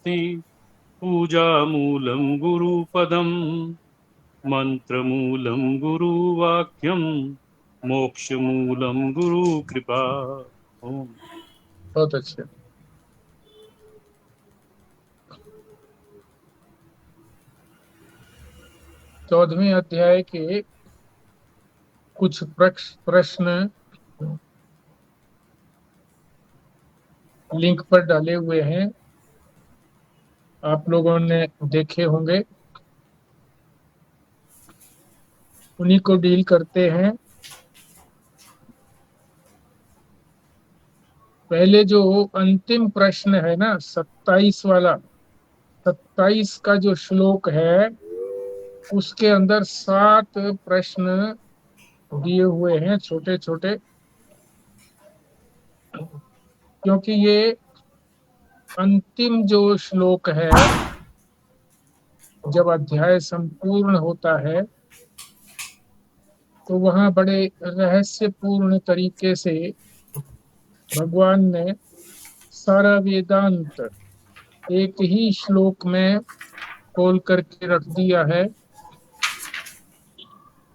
नास्ति पूजामूलं गुरुपदम् मंत्रमूलं गुरुवाक्यं मोक्षमूलं गुरुकृपा। ओम। बहुत अच्छे। चौदहवें अध्याय के कुछ प्रश्न लिंक पर डाले हुए हैं, आप लोगों ने देखे होंगे, उन्हीं को डील करते हैं। पहले जो अंतिम प्रश्न है ना, 27 वाला, 27 का जो श्लोक है, उसके अंदर 7 प्रश्न दिए हुए हैं, छोटे छोटे, क्योंकि ये अंतिम जो श्लोक है, जब अध्याय संपूर्ण होता है तो वहां बड़े रहस्यपूर्ण तरीके से भगवान ने सारा वेदांत एक ही श्लोक में खोल करके रख दिया है।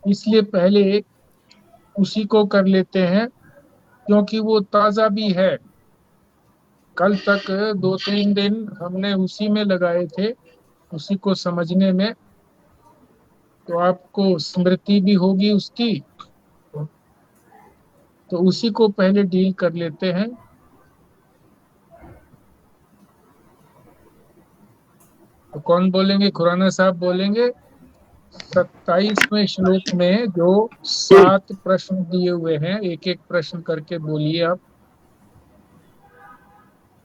इसलिए पहले उसी को कर लेते हैं, क्योंकि वो ताजा भी है। कल तक 2-3 दिन हमने उसी में लगाए थे, उसी को समझने में, तो आपको स्मृति भी होगी उसकी। तो उसी को पहले डील कर लेते हैं। तो कौन बोलेंगे? खुराना साहब बोलेंगे। 27वें श्लोक में जो 7 प्रश्न दिए हुए हैं, एक एक प्रश्न करके बोलिए आप।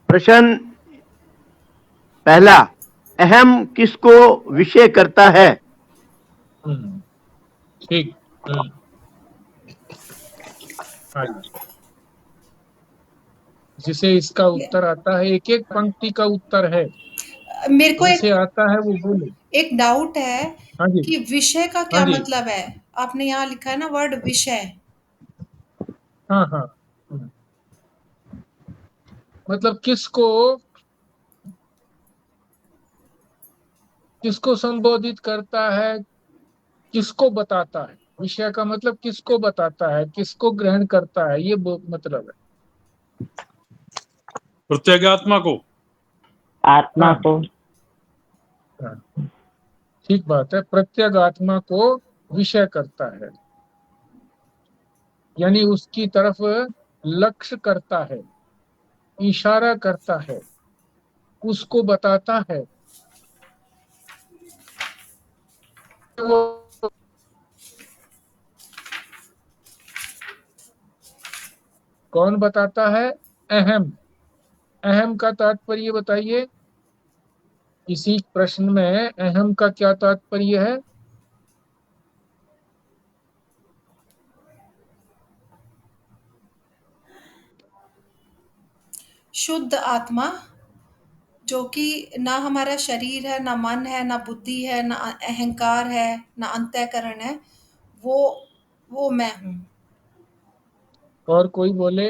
प्रश्न पहला, अहम किसको विषय करता है? ठीक। आइए। जिसे इसका उत्तर आता है, एक एक पंक्ति का उत्तर है, मेरे को जिसे आता है वो बोले। एक डाउट है हाँ जी, कि विषय का हाँ क्या जी, मतलब है? आपने यहाँ लिखा है ना वर्ड विषय। हाँ हाँ। मतलब किसको किसको संबोधित करता है, किसको बताता है। विषय का मतलब किसको बताता है, किसको ग्रहण करता है, ये मतलब है। प्रत्यगात्मा को। आत्मा हाँ को। हाँ, ठीक बात है। प्रत्यगात्मा को विषय करता है, यानी उसकी तरफ लक्ष्य करता है, इशारा करता है, उसको बताता है। वो कौन बताता है? अहम। अहम का तात्पर्य बताइए। इसी प्रश्न में अहम का क्या तात्पर्य है? शुद्ध आत्मा, जो कि ना हमारा शरीर है, ना मन है, ना बुद्धि है, ना अहंकार है, ना अंतःकरण है, वो मैं हूँ। और कोई बोले?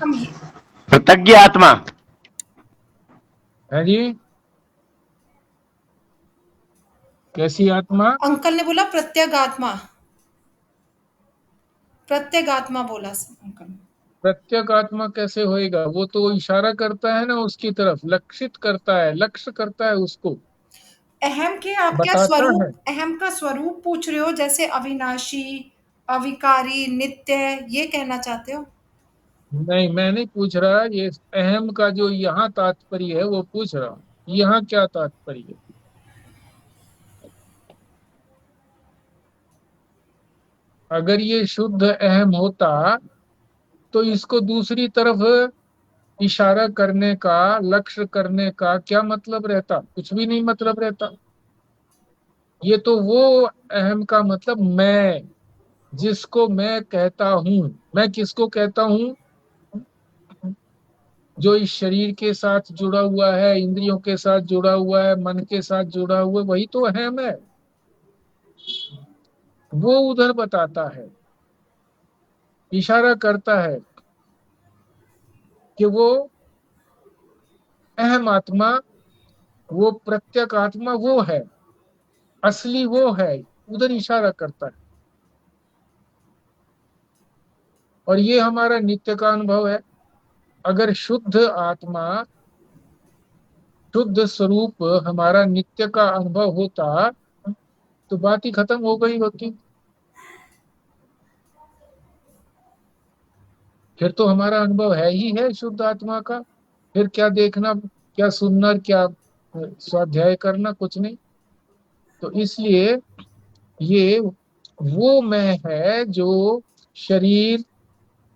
हम कृतज्ञ आत्मा। है जी, कैसी आत्मा? अंकल ने बोला प्रत्यगात्मा, प्रत्यगात्मा बोला अंकल। प्रत्येक आत्मा कैसे होएगा? वो तो इशारा करता है ना उसकी तरफ, लक्षित करता है, लक्ष्य करता है उसको, अहम के आप क्या बताता है। स्वरूप, अहम का स्वरूप पूछ रहे हो? जैसे अविनाशी, अविकारी, नित्य, ये कहना चाहते हो? नहीं, मैं नहीं पूछ रहा, ये अहम का जो यहाँ तात्पर्य है वो पूछ रहा हूँ। यहाँ क्या तात्पर्य है? अगर ये शुद्ध अहम होता तो इसको दूसरी तरफ इशारा करने का, लक्ष्य करने का क्या मतलब रहता? कुछ भी नहीं मतलब रहता। ये तो वो अहम का मतलब मैं, जिसको मैं कहता हूँ। मैं किसको कहता हूँ? जो इस शरीर के साथ जुड़ा हुआ है, इंद्रियों के साथ जुड़ा हुआ है, मन के साथ जुड़ा हुआ है, वही तो अहम है। वो उधर बताता है, इशारा करता है कि वो अहम आत्मा, वो प्रत्यक आत्मा वो है, असली वो है, उधर इशारा करता है। और ये हमारा नित्य का अनुभव है। अगर शुद्ध आत्मा, शुद्ध स्वरूप हमारा नित्य का अनुभव होता तो बात ही खत्म हो गई होती। फिर तो हमारा अनुभव है ही है शुद्ध आत्मा का। फिर क्या देखना, क्या सुनना, क्या स्वाध्याय करना, कुछ नहीं। तो इसलिए ये वो मैं है जो शरीर,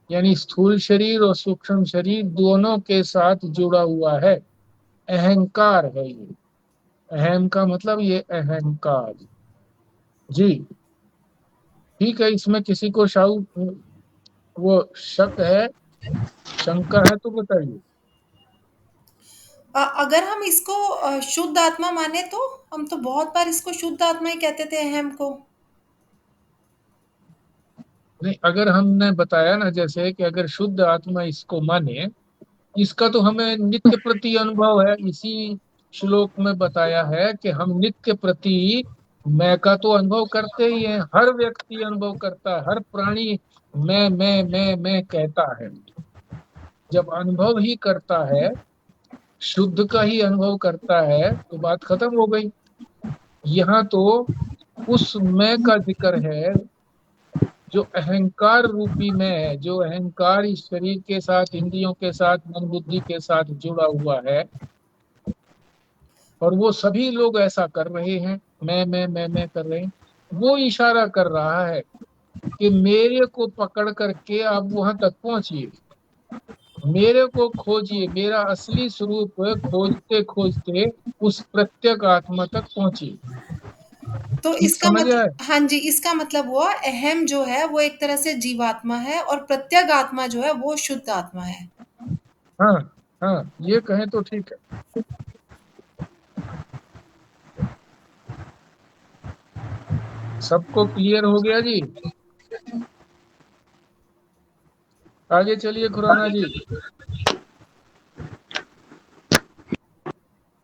यानी स्थूल शरीर और सूक्ष्म शरीर दोनों के साथ जुड़ा हुआ है। अहंकार है ये। अहम का मतलब ये अहंकार। जी ठीक है, इसमें किसी को वो शक है, शंका है तो बताइए। अगर हम इसको शुद्ध आत्मा माने तो हम तो बहुत बार इसको शुद्ध आत्मा ही कहते थे अहम को। नहीं, अगर हमने बताया ना जैसे कि अगर शुद्ध आत्मा इसको माने, इसका तो हमें नित्य प्रति अनुभव है। इसी श्लोक में बताया है कि हम नित्य प्रति मैं का तो अनुभव करते ही हैं। हर व्यक्ति अनुभव करता है, हर प्राणी मैं कहता है। जब अनुभव ही करता है, शुद्ध का ही अनुभव करता है, तो बात खत्म हो गई। यहाँ तो उस मैं का जिक्र है जो अहंकार रूपी में है, जो अहंकार इस शरीर के साथ, इंद्रियों के साथ, मन बुद्धि के साथ जुड़ा हुआ है। और वो सभी लोग ऐसा कर रहे हैं, मैं कर रहे हैं। वो इशारा कर रहा है कि मेरे को पकड़ करके आप वहां तक पहुंचिए, मेरे को खोजिए, मेरा असली स्वरूप खोजते खोजते उस प्रत्यक आत्मा तक पहुंचिए। तो ठीक इसका समझ मतलब, आए? हाँ जी, इसका मतलब हुआ अहम जो है वो एक तरह से जीवात्मा है और प्रत्यक आत्मा जो है वो शुद्ध आत्मा है। हाँ हाँ, ये कहें तो ठीक है। सबको क्लियर हो गया जी? आगे चलिए खुराना जी।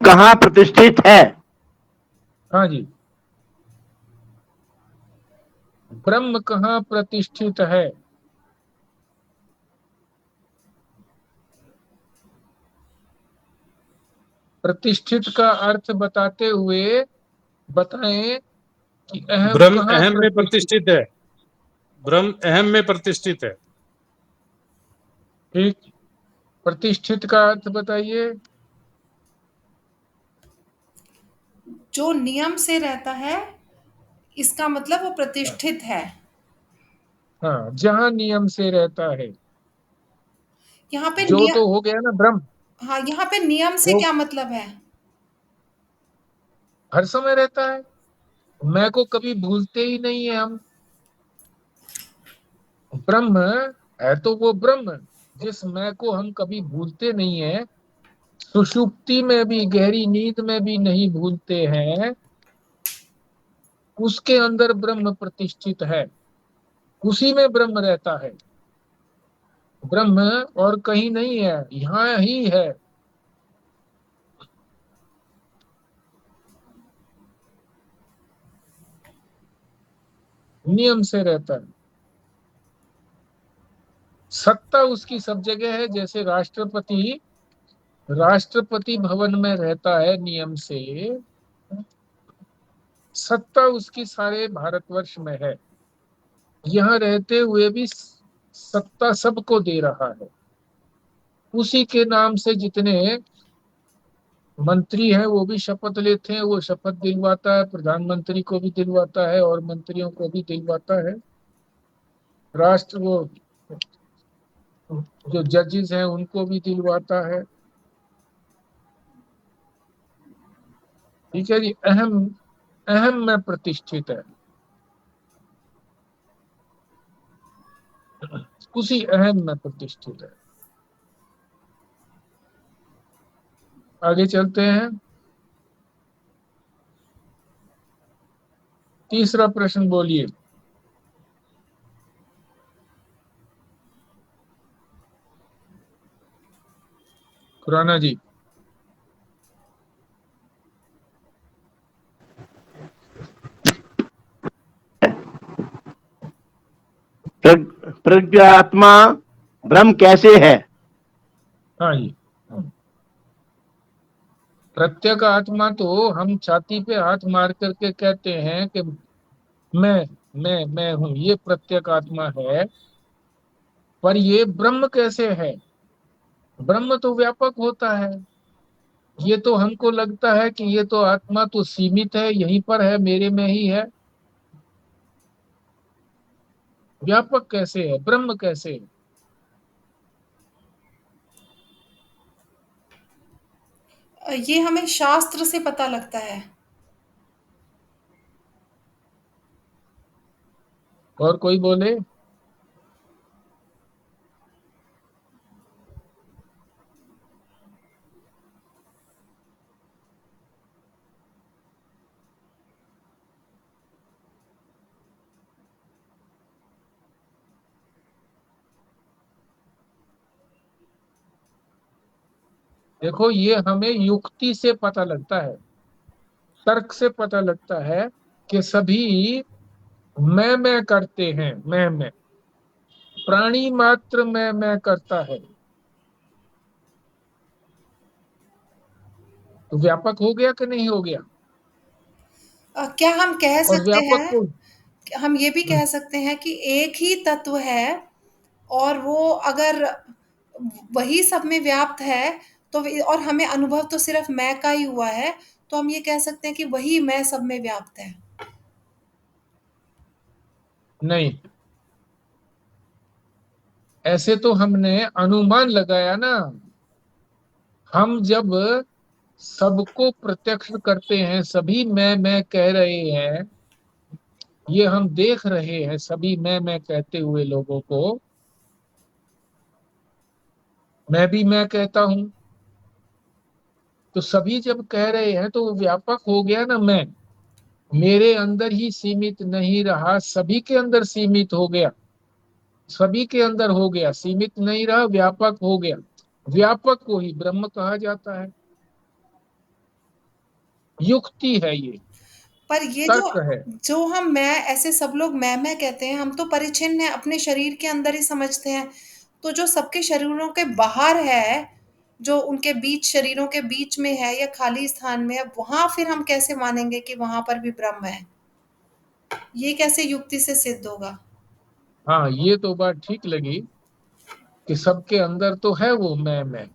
कहाँ प्रतिष्ठित है? हाँ जी, ब्रह्म कहाँ प्रतिष्ठित है? प्रतिष्ठित का अर्थ बताते हुए बताएं कि अहम ब्रह्म कहाँ अहम में प्रतिष्ठित। प्रतिष्ठित है। ब्रह्म अहम में प्रतिष्ठित है। ठीक, प्रतिष्ठित का अर्थ बताइए। जो नियम से रहता है, इसका मतलब वो प्रतिष्ठित है। हाँ, जहाँ नियम से रहता है। यहाँ पे जो नियम, तो हो गया ना ब्रह्म। हाँ, यहाँ पे नियम से वो क्या मतलब है? हर समय रहता है, मैं को कभी भूलते ही नहीं है हम। ब्रह्म है तो वो ब्रह्म, जिस मैं को हम कभी भूलते नहीं है, सुषुप्ति में भी, गहरी नींद में भी नहीं भूलते हैं, उसके अंदर ब्रह्म प्रतिष्ठित है। उसी में ब्रह्म रहता है। ब्रह्म और कहीं नहीं है, यहाँ ही है। नियम से रहता है। सत्ता उसकी सब जगह है। जैसे राष्ट्रपति राष्ट्रपति भवन में रहता है नियम से, सत्ता उसकी सारे भारतवर्ष में है। यहाँ रहते हुए भी सत्ता सबको दे रहा है। उसी के नाम से जितने मंत्री हैं वो भी शपथ लेते हैं, वो शपथ दिलवाता है, प्रधानमंत्री को भी दिलवाता है और मंत्रियों को भी दिलवाता है। राष्ट्र वो जो जजेस हैं उनको भी दिलवाता है। ठीक है जी, अहम अहम में प्रतिष्ठित है। उसी अहम में प्रतिष्ठित है। आगे चलते हैं। तीसरा प्रश्न बोलिए। खुराना जी। प्रज्ञात्मा ब्रह्म कैसे है? हाँ जी। प्रत्येक आत्मा तो हम छाती पे हाथ मार करके कहते हैं कि मैं मैं हूं, ये प्रत्येक आत्मा है। पर ये ब्रह्म कैसे है? ब्रह्म तो व्यापक होता है। ये तो हमको लगता है कि ये तो आत्मा तो सीमित है, यहीं पर है, मेरे में ही है। व्यापक कैसे है? ब्रह्म कैसे है? ये हमें शास्त्र से पता लगता है। और कोई बोले? देखो, ये हमें युक्ति से पता लगता है, तर्क से पता लगता है कि सभी मैं करते हैं। मैं प्राणी मात्र मैं करता है। तो व्यापक हो गया कि नहीं हो गया? क्या हम कह और सकते व्यापक हैं, को हम ये भी कह सकते हैं कि एक ही तत्व है और वो अगर वही सब में व्याप्त है, तो और हमें अनुभव तो सिर्फ मैं का ही हुआ है, तो हम ये कह सकते हैं कि वही मैं सब में व्याप्त है। नहीं, ऐसे तो हमने अनुमान लगाया ना। हम जब सबको प्रत्यक्ष करते हैं, सभी मैं कह रहे हैं, ये हम देख रहे हैं सभी मैं कहते हुए लोगों को। मैं भी मैं कहता हूं, तो सभी जब कह रहे हैं तो वो व्यापक हो गया ना। मैं मेरे अंदर ही सीमित नहीं रहा, सभी के अंदर सीमित हो गया। सभी के अंदर हो गया, सीमित नहीं रहा, व्यापक हो गया। व्यापक को ही ब्रह्म कहा जाता है। युक्ति है ये, पर ये जो तर्क है। जो हम मैं ऐसे सब लोग मैं कहते हैं, हम तो परिचिन्न है, अपने शरीर के अंदर ही समझते हैं। तो जो सबके शरीरों के बाहर है, जो उनके बीच शरीरों के बीच में है या खाली स्थान में है, वहां फिर हम कैसे मानेंगे कि वहां पर भी ब्रह्म है? ये कैसे युक्ति से सिद्ध होगा? हाँ, ये तो बात ठीक लगी कि सबके अंदर तो है वो मैं,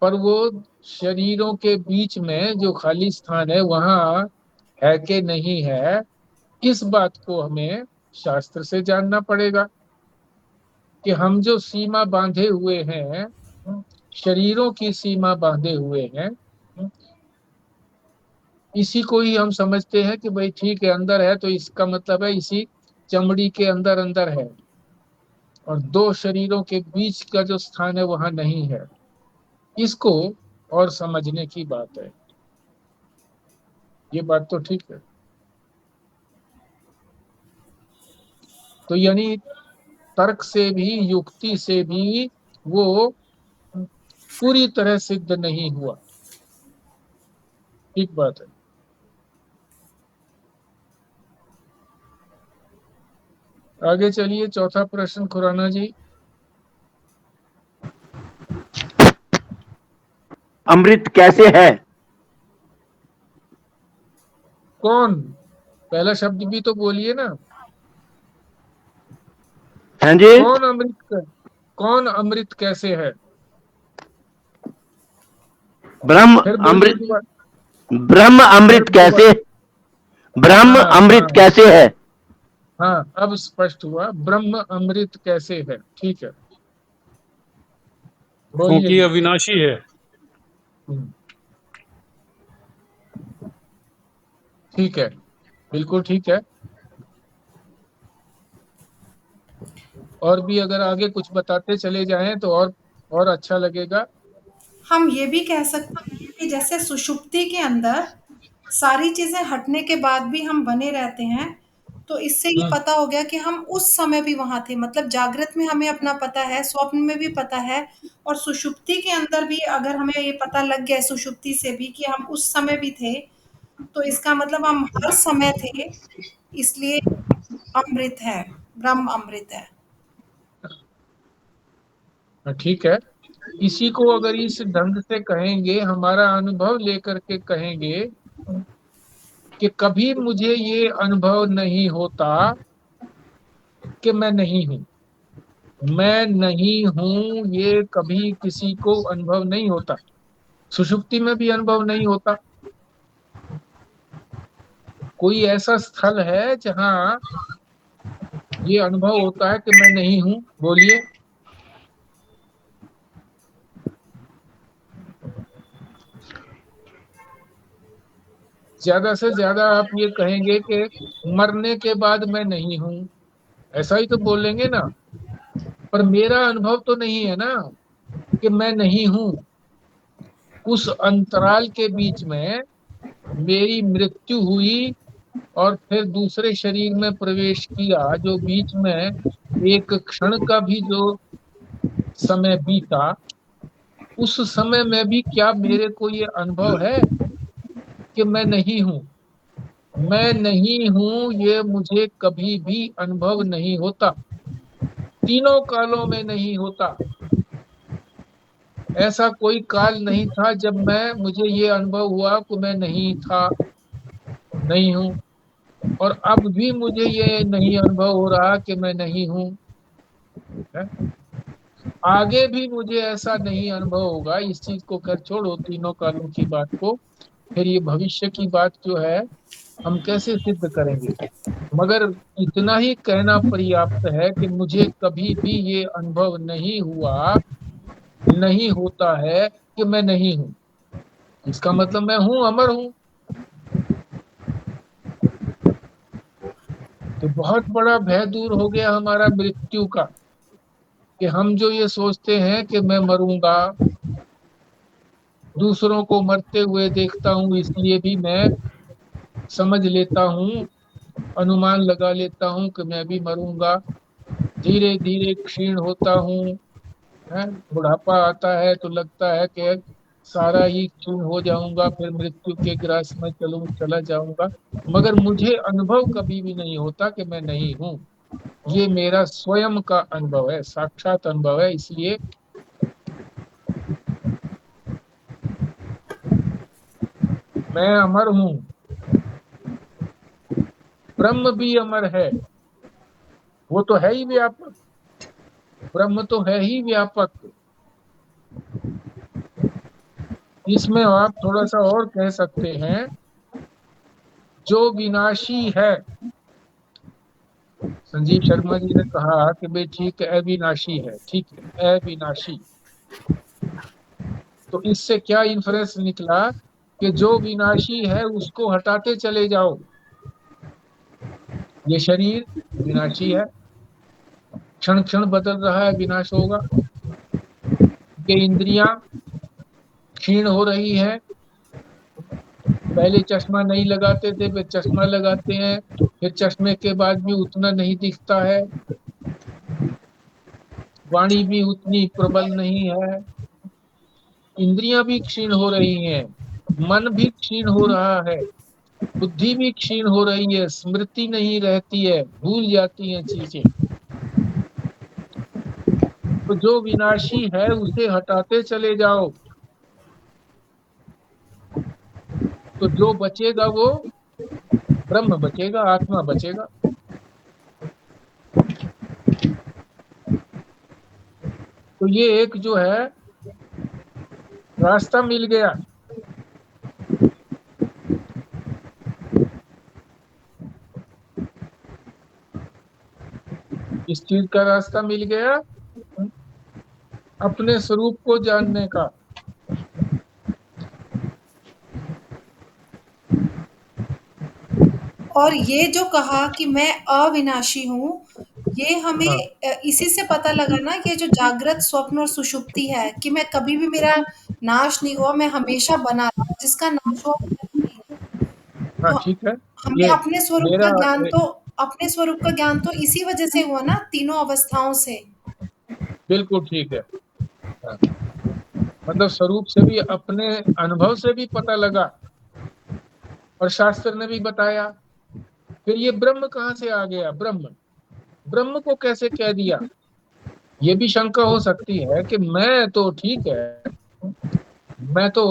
पर वो शरीरों के बीच में जो खाली स्थान है वहां है कि नहीं है, इस बात को हमें शास्त्र से जानना पड़ेगा। कि हम जो सीमा बांधे हुए हैं, शरीरों की सीमा बांधे हुए हैं, इसी को ही हम समझते हैं कि भाई ठीक है, अंदर है तो इसका मतलब है इसी चमड़ी के अंदर अंदर है, और दो शरीरों के बीच का जो स्थान है वहां नहीं है। इसको और समझने की बात है। ये बात तो ठीक है। तो यानी तर्क से भी, युक्ति से भी वो पूरी तरह सिद्ध नहीं हुआ। ठीक बात है। आगे चलिए, चौथा प्रश्न खुराना जी। अमृत कैसे है? कौन? पहला शब्द भी तो बोलिए ना। हाँ जी। कौन अमृत कैसे है? ब्रह्म फिर बोलिए अमृत। दोबारा। ब्रह्म फिर अमृत कैसे? दोबारा। ब्रह्म हाँ अमृत हाँ कैसे है? हाँ, अब स्पष्ट हुआ। ब्रह्म अमृत कैसे है? ठीक है, बोलिए क्योंकि जी। अविनाशी है। हम्म, ठीक है, बिल्कुल ठीक है। और भी अगर आगे कुछ बताते चले जाएं तो और अच्छा लगेगा। हम ये भी कह सकते हैं कि जैसे सुषुप्ति के अंदर सारी चीजें हटने के बाद भी हम बने रहते हैं, तो इससे ये पता हो गया कि हम उस समय भी वहां थे, मतलब जागृत में हमें अपना पता है, स्वप्न में भी पता है, और सुषुप्ति के अंदर भी अगर हमें ये पता लग गया है सुषुप्ति से भी कि हम उस समय भी थे, तो इसका मतलब हम हर समय थे, इसलिए अमृत है, ब्रह्म अमृत है। ठीक है। इसी को अगर इस ढंग से कहेंगे, हमारा अनुभव लेकर के कहेंगे कि कभी मुझे ये अनुभव नहीं होता कि मैं नहीं हूं, मैं नहीं हूं, ये कभी किसी को अनुभव नहीं होता। सुषुप्ति में भी अनुभव नहीं होता। कोई ऐसा स्थल है जहां ये अनुभव होता है कि मैं नहीं हूं? बोलिए। ज्यादा से ज्यादा आप ये कहेंगे कि मरने के बाद मैं नहीं हूं, ऐसा ही तो बोलेंगे ना। पर मेरा अनुभव तो नहीं है ना कि मैं नहीं हूं। उस अंतराल के बीच में मेरी मृत्यु हुई और फिर दूसरे शरीर में प्रवेश किया, जो बीच में एक क्षण का भी जो समय बीता, उस समय में भी क्या मेरे को ये अनुभव है कि मैं नहीं हूं? मैं नहीं हूं, ये मुझे कभी भी अनुभव नहीं होता, तीनों कालों में नहीं होता। ऐसा कोई काल नहीं था जब मुझे ये अनुभव हुआ कि मैं नहीं था, नहीं हूं, और अब भी मुझे ये नहीं अनुभव हो रहा कि मैं नहीं हूं। है? आगे भी मुझे ऐसा नहीं अनुभव होगा। इस चीज को कर छोड़ो, तीनों कालों की बात को, फिर ये भविष्य की बात जो है हम कैसे सिद्ध करेंगे? मगर इतना ही कहना पर्याप्त है कि मुझे कभी भी ये अनुभव नहीं हुआ, नहीं होता है कि मैं नहीं हूं। इसका मतलब मैं हूं, अमर हूं। तो बहुत बड़ा भय दूर हो गया हमारा मृत्यु का, कि हम जो ये सोचते हैं कि मैं मरूंगा, दूसरों को मरते हुए देखता हूं इसलिए भी मैं समझ लेता हूं, अनुमान लगा लेता हूं कि मैं भी मरूंगा, धीरे धीरे क्षीण होता हूं। है? बुढ़ापा आता है तो लगता है कि सारा ही क्षीण हो जाऊंगा, फिर मृत्यु के ग्रास में चला जाऊंगा। मगर मुझे अनुभव कभी भी नहीं होता कि मैं नहीं हूं। ये मेरा स्वयं का अनुभव है, साक्षात अनुभव है। इसलिए मैं अमर हूं, ब्रह्म भी अमर है। वो तो है ही व्यापक, ब्रह्म तो है ही व्यापक। इसमें आप थोड़ा सा और कह सकते हैं, जो विनाशी है। संजीव शर्मा जी ने कहा कि भाई ठीक है, अविनाशी है, ठीक है, अविनाशी। तो इससे क्या इन्फ्रेंस निकला कि जो विनाशी है उसको हटाते चले जाओ। ये शरीर विनाशी है, क्षण क्षण बदल रहा है, विनाश होगा। ये इंद्रियां क्षीण हो रही है, पहले चश्मा नहीं लगाते थे, फिर चश्मा लगाते हैं, फिर चश्मे के बाद भी उतना नहीं दिखता है। वाणी भी उतनी प्रबल नहीं है, इंद्रियां भी क्षीण हो रही हैं, मन भी क्षीण हो रहा है, बुद्धि भी क्षीण हो रही है, स्मृति नहीं रहती है, भूल जाती हैं चीजें। तो जो विनाशी है उसे हटाते चले जाओ, तो जो बचेगा वो ब्रह्म बचेगा, आत्मा बचेगा। तो ये एक जो है रास्ता मिल गया। इस चीज का रास्ता मिल गया, अपने स्वरूप को जानने का। और ये जो कहा कि मैं अविनाशी हूँ, ये हमें हाँ, इसी से पता लगा ना कि ये जो जागृत, स्वप्न और सुषुप्ति है, कि मैं कभी भी, मेरा नाश नहीं हुआ, मैं हमेशा बना रहा, जिसका नाश हुआ वो नहीं है। हाँ, तो ठीक है। हमें ये अपने स्वरूप मेरा का ज्ञान तो अपने स्वरूप का ज्ञान तो इसी वजह से हुआ ना, तीनों अवस्थाओं से। बिल्कुल ठीक है। हाँ, मतलब स्वरूप से भी, अपने अनुभव से भी पता लगा, और शास्त्र ने भी बताया। फिर ये ब्रह्म कहाँ से आ गया? ब्रह्म ब्रह्म को कैसे कह दिया? ये भी शंका हो सकती है कि मैं तो ठीक है, मैं तो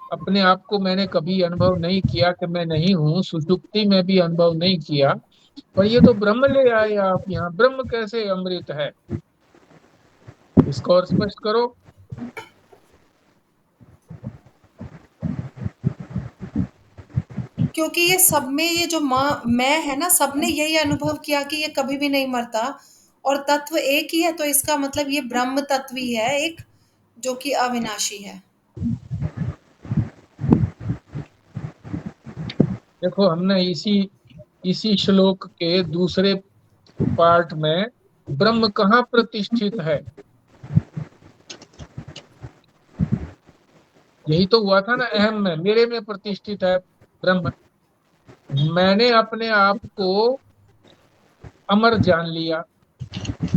अपने आप को मैंने कभी अनुभव नहीं किया कि मैं नहीं हूँ, सुषुप्ति में भी अनुभव नहीं किया, पर ये तो ब्रह्म ले आए आप यहाँ, ब्रह्म कैसे अमृत है? इसको और स्पष्ट करो। क्योंकि ये सब में ये जो मैं है ना, सबने यही अनुभव किया कि ये कभी भी नहीं मरता, और तत्व एक ही है, तो इसका मतलब ये ब्रह्म तत्व ही है एक, जो कि अविनाशी है। देखो, हमने इसी इसी श्लोक के दूसरे पार्ट में ब्रह्म कहाँ प्रतिष्ठित है, यही तो हुआ था ना, अहम में, मेरे में प्रतिष्ठित है ब्रह्म। मैंने अपने आप को अमर जान लिया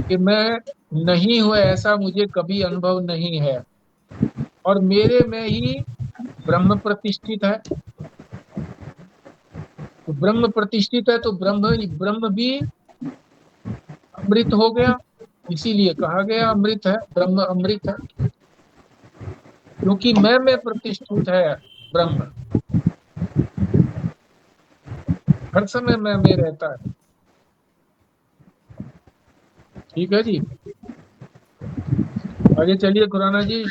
कि मैं नहीं हूं, ऐसा मुझे कभी अनुभव नहीं है, और मेरे में ही ब्रह्म प्रतिष्ठित है। तो ब्रह्म प्रतिष्ठित है तो ब्रह्म ब्रह्म भी अमृत हो गया, इसीलिए कहा गया अमृत है, ब्रह्म अमृत है, क्योंकि मैं में प्रतिष्ठित है ब्रह्म, हर समय मैं में रहता है। ठीक है जी, आगे चलिए खुराना जी।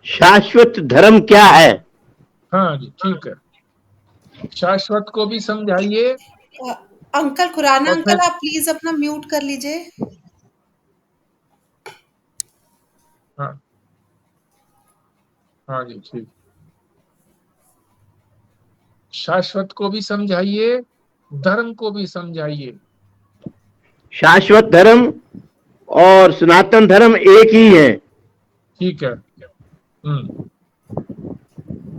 शाश्वत धर्म क्या है? हाँ जी, ठीक है, शाश्वत को भी समझाइए। अंकल, खुराना और अंकल, फिर आप प्लीज अपना म्यूट कर लीजिए। हाँ, हाँ जी, ठीक, शाश्वत को भी समझाइए, धर्म को भी समझाइए। शाश्वत धर्म और सनातन धर्म एक ही है। ठीक है।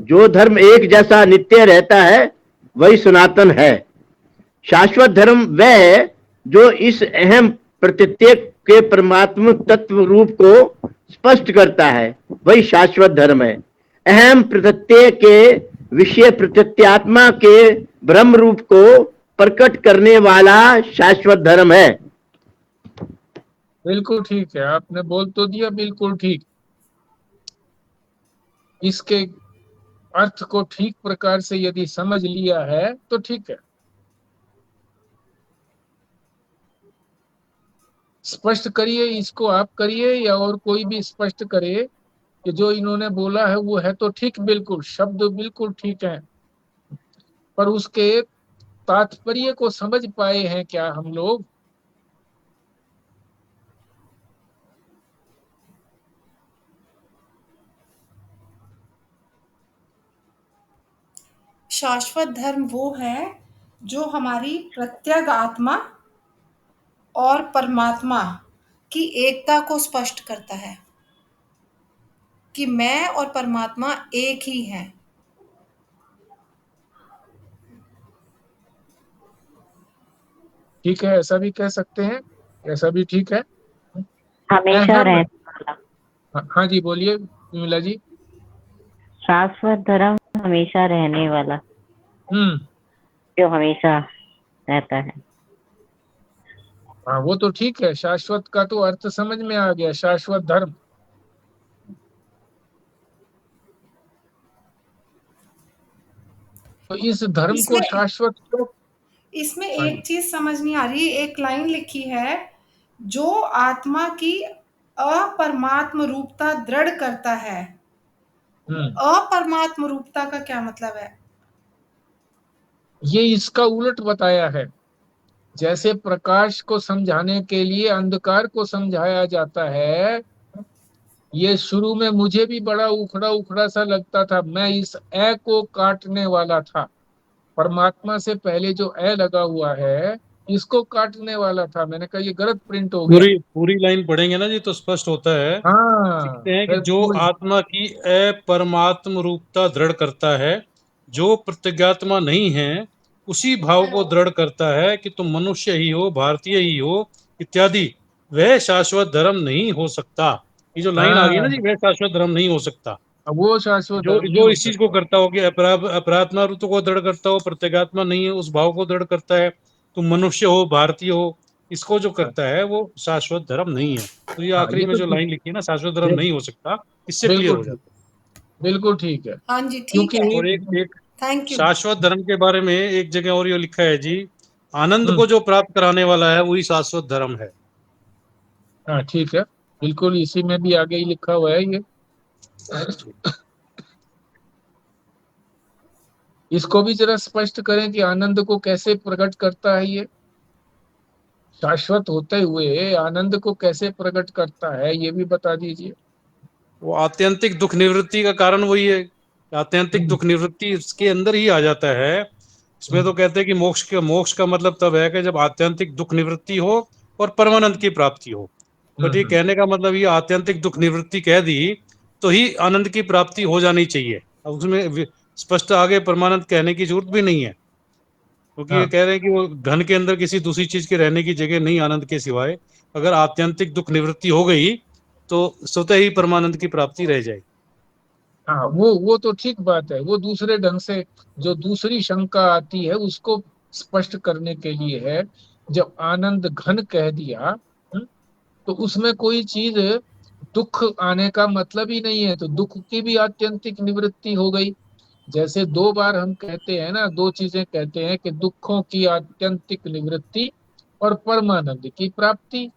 जो धर्म एक जैसा नित्य रहता है वही सनातन है। शाश्वत धर्म वह है जो इस अहम प्रत्येक के परमात्मा तत्व रूप को स्पष्ट करता है, वही शाश्वत धर्म है। अहम प्रत्येक के विषय प्रत्यत्यात्मा के ब्रह्म रूप को प्रकट करने वाला शाश्वत धर्म है। बिल्कुल ठीक है, आपने बोल तो दिया, बिल्कुल ठीक। इसके अर्थ को ठीक प्रकार से यदि समझ लिया है तो ठीक है। स्पष्ट करिए, इसको आप करिए या और कोई भी स्पष्ट करे कि जो इन्होंने बोला है वो है तो ठीक, बिल्कुल शब्द बिल्कुल ठीक है, पर उसके तात्पर्य को समझ पाए हैं क्या हम लोग? शाश्वत धर्म वो है जो हमारी प्रत्येक आत्मा और परमात्मा की एकता को स्पष्ट करता है, कि मैं और परमात्मा एक ही हैं। ठीक है, ऐसा भी कह सकते हैं, ऐसा भी ठीक है। हमेशा अहम, रहने वाला। हाँ जी, बोलिए विमला जी। शाश्वत धर्म हमेशा रहने वाला, जो हमेशा रहता है। हाँ, वो तो ठीक है, शाश्वत का तो अर्थ समझ में आ गया, शाश्वत धर्म। तो इस धर्म को इसमें शाश्वत क्यों? इसमें हाँ एक जी, चीज समझ नहीं आ रही, एक लाइन लिखी है, जो आत्मा की अपरमात्म रूपता दृढ़ करता है। हम्म, अपरमात्म रूपता का क्या मतलब है? ये इसका उलट बताया है। जैसे प्रकाश को समझाने के लिए अंधकार को समझाया जाता है, ये शुरू में मुझे भी बड़ा उखड़ा उखड़ा सा लगता था, मैं इस ए को काटने वाला था। परमात्मा से पहले जो ए लगा हुआ है, इसको काटने वाला था, मैंने कहा ये गलत प्रिंट हो गया। पूरी पूरी लाइन पढ़ेंगे ना जी तो स्पष्ट होता है। हाँ लिखते हैं कि फिर जो आत्मा की अपरमात्म रूपता दृढ़ करता है, जो प्रत्यगात्मा नहीं है, उसी भाव को दृढ़ करता है कि तुम मनुष्य ही हो, भारतीय ही हो इत्यादि, वह शाश्वत धर्म नहीं हो सकता। ये जो लाइन आ गई ना जी, हाँ, वह शाश्वत धर्म नहीं हो सकता। अब वो शाश्वत जो धर्म नहीं जो हो इस चीज को सकता। करता हो कि अपरात्मा रूप को दृढ़ करता हो, प्रत्यगात्मा नहीं है उस भाव को दृढ़ करता है, तुम मनुष्य हो, भारतीय हो, इसको जो हाँ, करता है वो शाश्वत धर्म नहीं है। तो ये हाँ, आखिरी ये में तो जो ठीक, लाइन लिखी है ना, शाश्वत धर्म बिल- नहीं हो सकता, इससे क्लियर बिल्कुल हो ठीक, जाता बिल्कुल ठीक है। हाँ जी, ठीक क्योंकि है। है। और एक थैंक यू। शाश्वत धर्म के बारे में एक जगह और ये लिखा है जी, आनंद हम्म, को जो प्राप्त कराने वाला है वही शाश्वत धर्म है। हाँ ठीक है, बिल्कुल इसी में भी आगे ही लिखा हुआ है ये। इसको भी जरा स्पष्ट करें कि आनंद को कैसे प्रकट करता है ये, शाश्वत होते हुए आनंद को कैसे प्रकट करता है, ये भी बता दीजिए। वो आत्यंतिक दुख निवृत्ति का कारण वही है। आत्यंतिक हम्म, दुख निवृत्ति इसके अंदर ही आ जाता है। इसमें तो हम्म, कहते हैं कि मोक्ष का मतलब तब है कि जब आत्यंतिक दुख निवृत्ति हो और परमानंद की प्राप्ति हो। बट ये हम्म, कहने का मतलब ये आत्यंतिक दुख निवृत्ति कह दी तो ही आनंद की प्राप्ति हो जानी चाहिए। अब उसमें स्पष्ट आगे परमानंद कहने की जरूरत भी नहीं है, क्योंकि ये हाँ, कह रहे हैं कि वो धन के अंदर किसी दूसरी चीज के रहने की जगह नहीं आनंद के सिवाय। अगर आत्यंतिक दुख निवृत्ति हो गई तो स्वतः ही परमानंद की प्राप्ति रह जाएगी। हाँ, वो तो ठीक बात है, वो दूसरे ढंग से जो दूसरी शंका आती है उसको स्पष्ट करने के लिए है। जब आनंद घन कह दिया, तो उसमें कोई चीज दुख आने का मतलब ही नहीं है, तो दुख की भी आत्यंतिक निवृत्ति हो गई। जैसे दो बार हम कहते हैं ना, दो चीजें कहते हैं कि दुखों की आत्यंतिक निवृत्ति और परमानंद की प्राप्ति।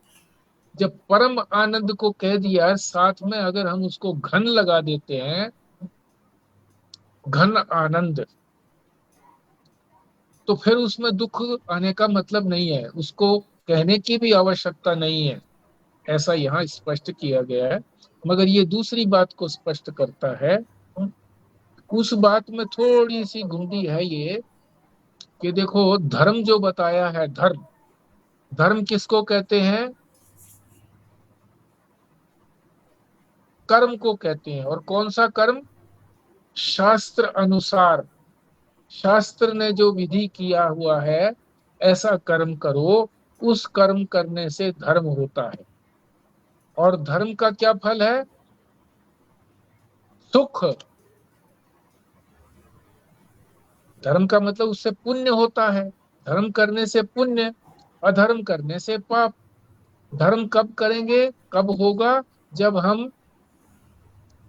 जब परम आनंद को कह दिया, साथ में अगर हम उसको घन लगा देते हैं, घन आनंद, तो फिर उसमें दुख आने का मतलब नहीं है, उसको कहने की भी आवश्यकता नहीं है। ऐसा यहाँ स्पष्ट किया गया है। मगर ये दूसरी बात को स्पष्ट करता है। उस बात में थोड़ी सी घुंडी है ये, कि देखो धर्म जो बताया है, धर्म, धर्म किसको कहते हैं? कर्म को कहते हैं। और कौन सा कर्म? शास्त्र अनुसार, शास्त्र ने जो विधि किया हुआ है, ऐसा कर्म करो, उस कर्म करने से धर्म होता है। और धर्म का क्या फल है? सुख। धर्म का मतलब उससे पुण्य होता है। धर्म करने से पुण्य, अधर्म करने से पाप। धर्म कब करेंगे, कब होगा? जब हम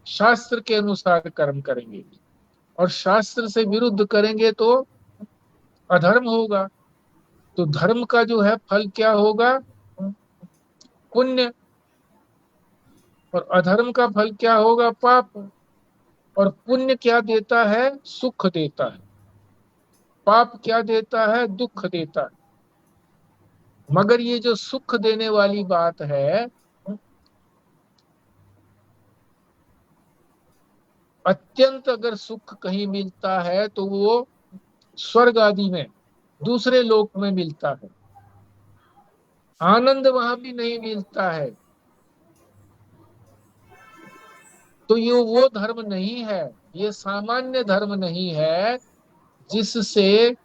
शास्त्र के अनुसार कर्म करेंगे, और शास्त्र से विरुद्ध करेंगे तो अधर्म होगा। तो धर्म का जो है फल क्या होगा? पुण्य। और अधर्म का फल क्या होगा? पाप। और पुण्य क्या देता है? सुख देता है। पाप क्या देता है? दुख देता है। मगर ये जो सुख देने वाली बात है, अत्यंत अगर सुख कहीं मिलता है तो वो स्वर्ग आदि में, दूसरे लोक में मिलता है। आनंद वहां भी नहीं मिलता है। तो ये वो धर्म नहीं है, ये सामान्य धर्म नहीं है जिससे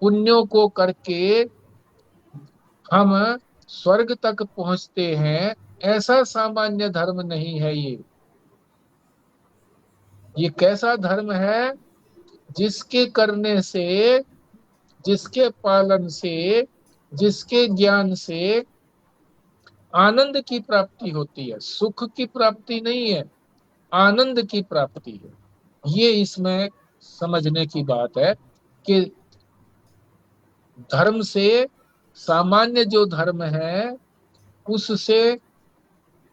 पुण्यों को करके हम स्वर्ग तक पहुंचते हैं। ऐसा सामान्य धर्म नहीं है ये। ये कैसा धर्म है? जिसके करने से, जिसके पालन से, जिसके ज्ञान से आनंद की प्राप्ति होती है। सुख की प्राप्ति नहीं है, आनंद की प्राप्ति है। ये इसमें समझने की बात है कि धर्म से, सामान्य जो धर्म है उससे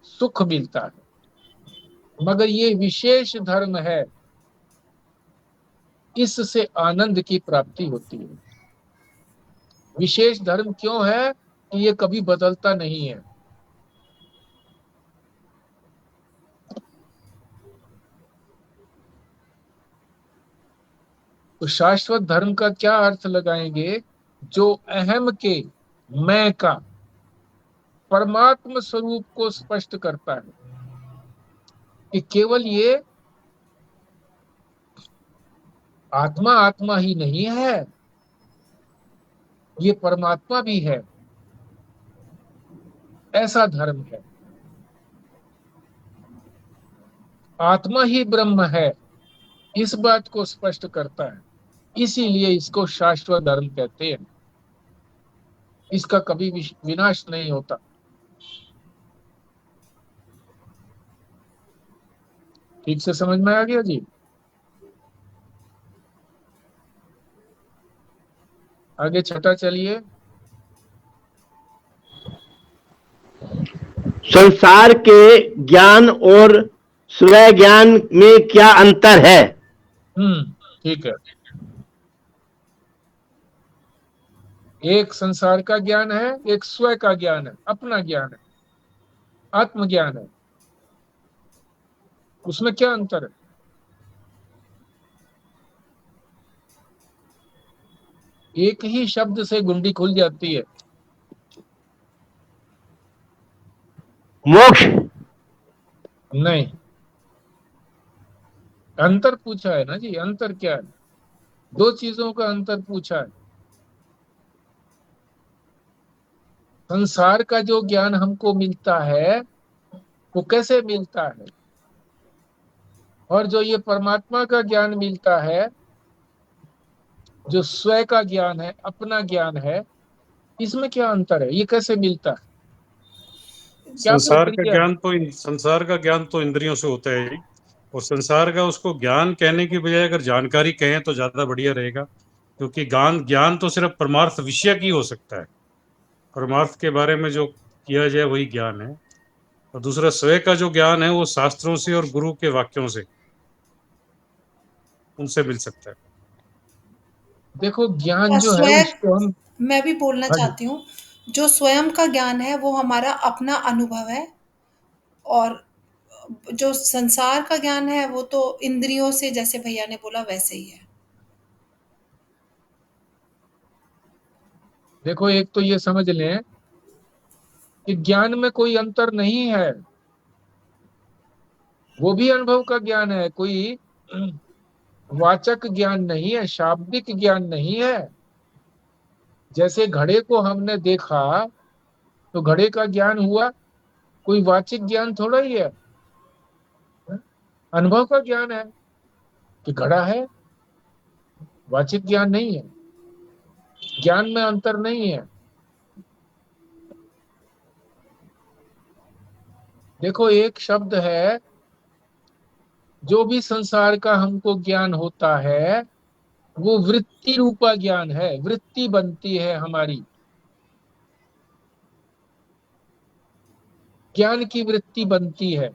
सुख मिलता है, मगर ये विशेष धर्म है, इससे आनंद की प्राप्ति होती है। विशेष धर्म क्यों है? कि ये कभी बदलता नहीं है। तो शाश्वत धर्म का क्या अर्थ लगाएंगे? जो अहम के, मैं का, परमात्म स्वरूप को स्पष्ट करता है कि केवल ये आत्मा आत्मा ही नहीं है, ये परमात्मा भी है, ऐसा धर्म है। आत्मा ही ब्रह्म है, इस बात को स्पष्ट करता है, इसीलिए इसको शाश्वत धर्म कहते हैं। इसका कभी विनाश नहीं होता। ठीक से समझ में आ गया जी? आगे छठा चलिए। संसार के ज्ञान और स्वयं ज्ञान में क्या अंतर है? ठीक है। एक संसार का ज्ञान है, एक स्वयं का ज्ञान है, अपना ज्ञान है, आत्मज्ञान है। उसमें क्या अंतर है? एक ही शब्द से गुंडी खुल जाती है। मोक्ष? नहीं, अंतर पूछा है ना जी। अंतर क्या है? दो चीजों का अंतर पूछा है। संसार का जो ज्ञान हमको मिलता है वो कैसे मिलता है, और जो ये परमात्मा का ज्ञान मिलता है, जो स्वयं का ज्ञान है, अपना ज्ञान है, इसमें क्या अंतर है? ये कैसे मिलता है? क्या प्रक्रिया है? संसार का ज्ञान तो इंद्रियों से होता है ही, और संसार का उसको ज्ञान कहने की बजाय अगर जानकारी कहें तो ज्यादा बढ़िया रहेगा, क्योंकि ज्ञान ज्ञान तो सिर्फ परमार्थ विषय की हो सकता है। परमार्थ के बारे में जो किया जाए वही ज्ञान है, और दूसरा स्वयं का जो ज्ञान है वो शास्त्रों से और गुरु के वाक्यों से, उनसे मिल सकता है। देखो, ज्ञान जो है स्वयं, उसको हम, मैं भी बोलना हाँ जी, चाहती हूँ, जो स्वयं का ज्ञान है वो हमारा अपना अनुभव है, और जो संसार का ज्ञान है वो तो इंद्रियों से, जैसे भैया ने बोला वैसे ही है। देखो एक तो ये समझ लें कि ज्ञान में कोई अंतर नहीं है। वो भी अनुभव का ज्ञान है, कोई वाचक ज्ञान नहीं है, शाब्दिक ज्ञान नहीं है। जैसे घड़े को हमने देखा तो घड़े का ज्ञान हुआ, कोई वाचिक ज्ञान थोड़ा ही है। अनुभव का ज्ञान है कि घड़ा है, वाचिक ज्ञान नहीं है। ज्ञान में अंतर नहीं है। देखो एक शब्द है, जो भी संसार का हमको ज्ञान होता है वो वृत्ति रूपा ज्ञान है, वृत्ति बनती है हमारी। ज्ञान की वृत्ति बनती है।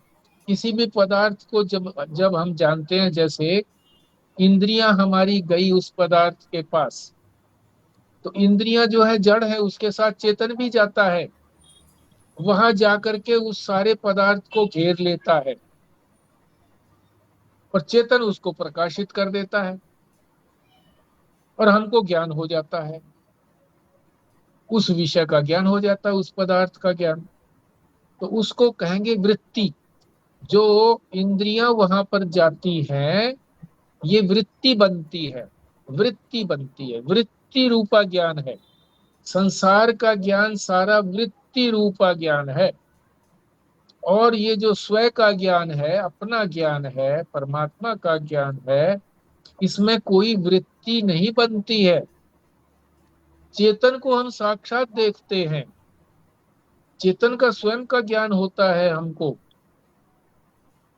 किसी भी पदार्थ को जब जब हम जानते हैं, जैसे इंद्रियां हमारी गई उस पदार्थ के पास, तो इंद्रियां जो है जड़ है, उसके साथ चेतन भी जाता है, वहां जाकर के उस सारे पदार्थ को घेर लेता है, और चेतन उसको प्रकाशित कर देता है, और हमको ज्ञान हो जाता है, उस विषय का ज्ञान हो जाता है, उस पदार्थ का ज्ञान। तो उसको कहेंगे वृत्ति। जो इंद्रियां वहां पर जाती हैं, ये वृत्ति बनती है, वृत्ति बनती है, वृत्ति रूपा ज्ञान है। संसार का ज्ञान सारा वृत्ति रूपा ज्ञान है, और ये जो स्वयं का ज्ञान है, अपना ज्ञान है, परमात्मा का ज्ञान है, इसमें कोई वृत्ति नहीं बनती है। चेतन को हम साक्षात देखते हैं, चेतन का स्वयं का ज्ञान होता है हमको,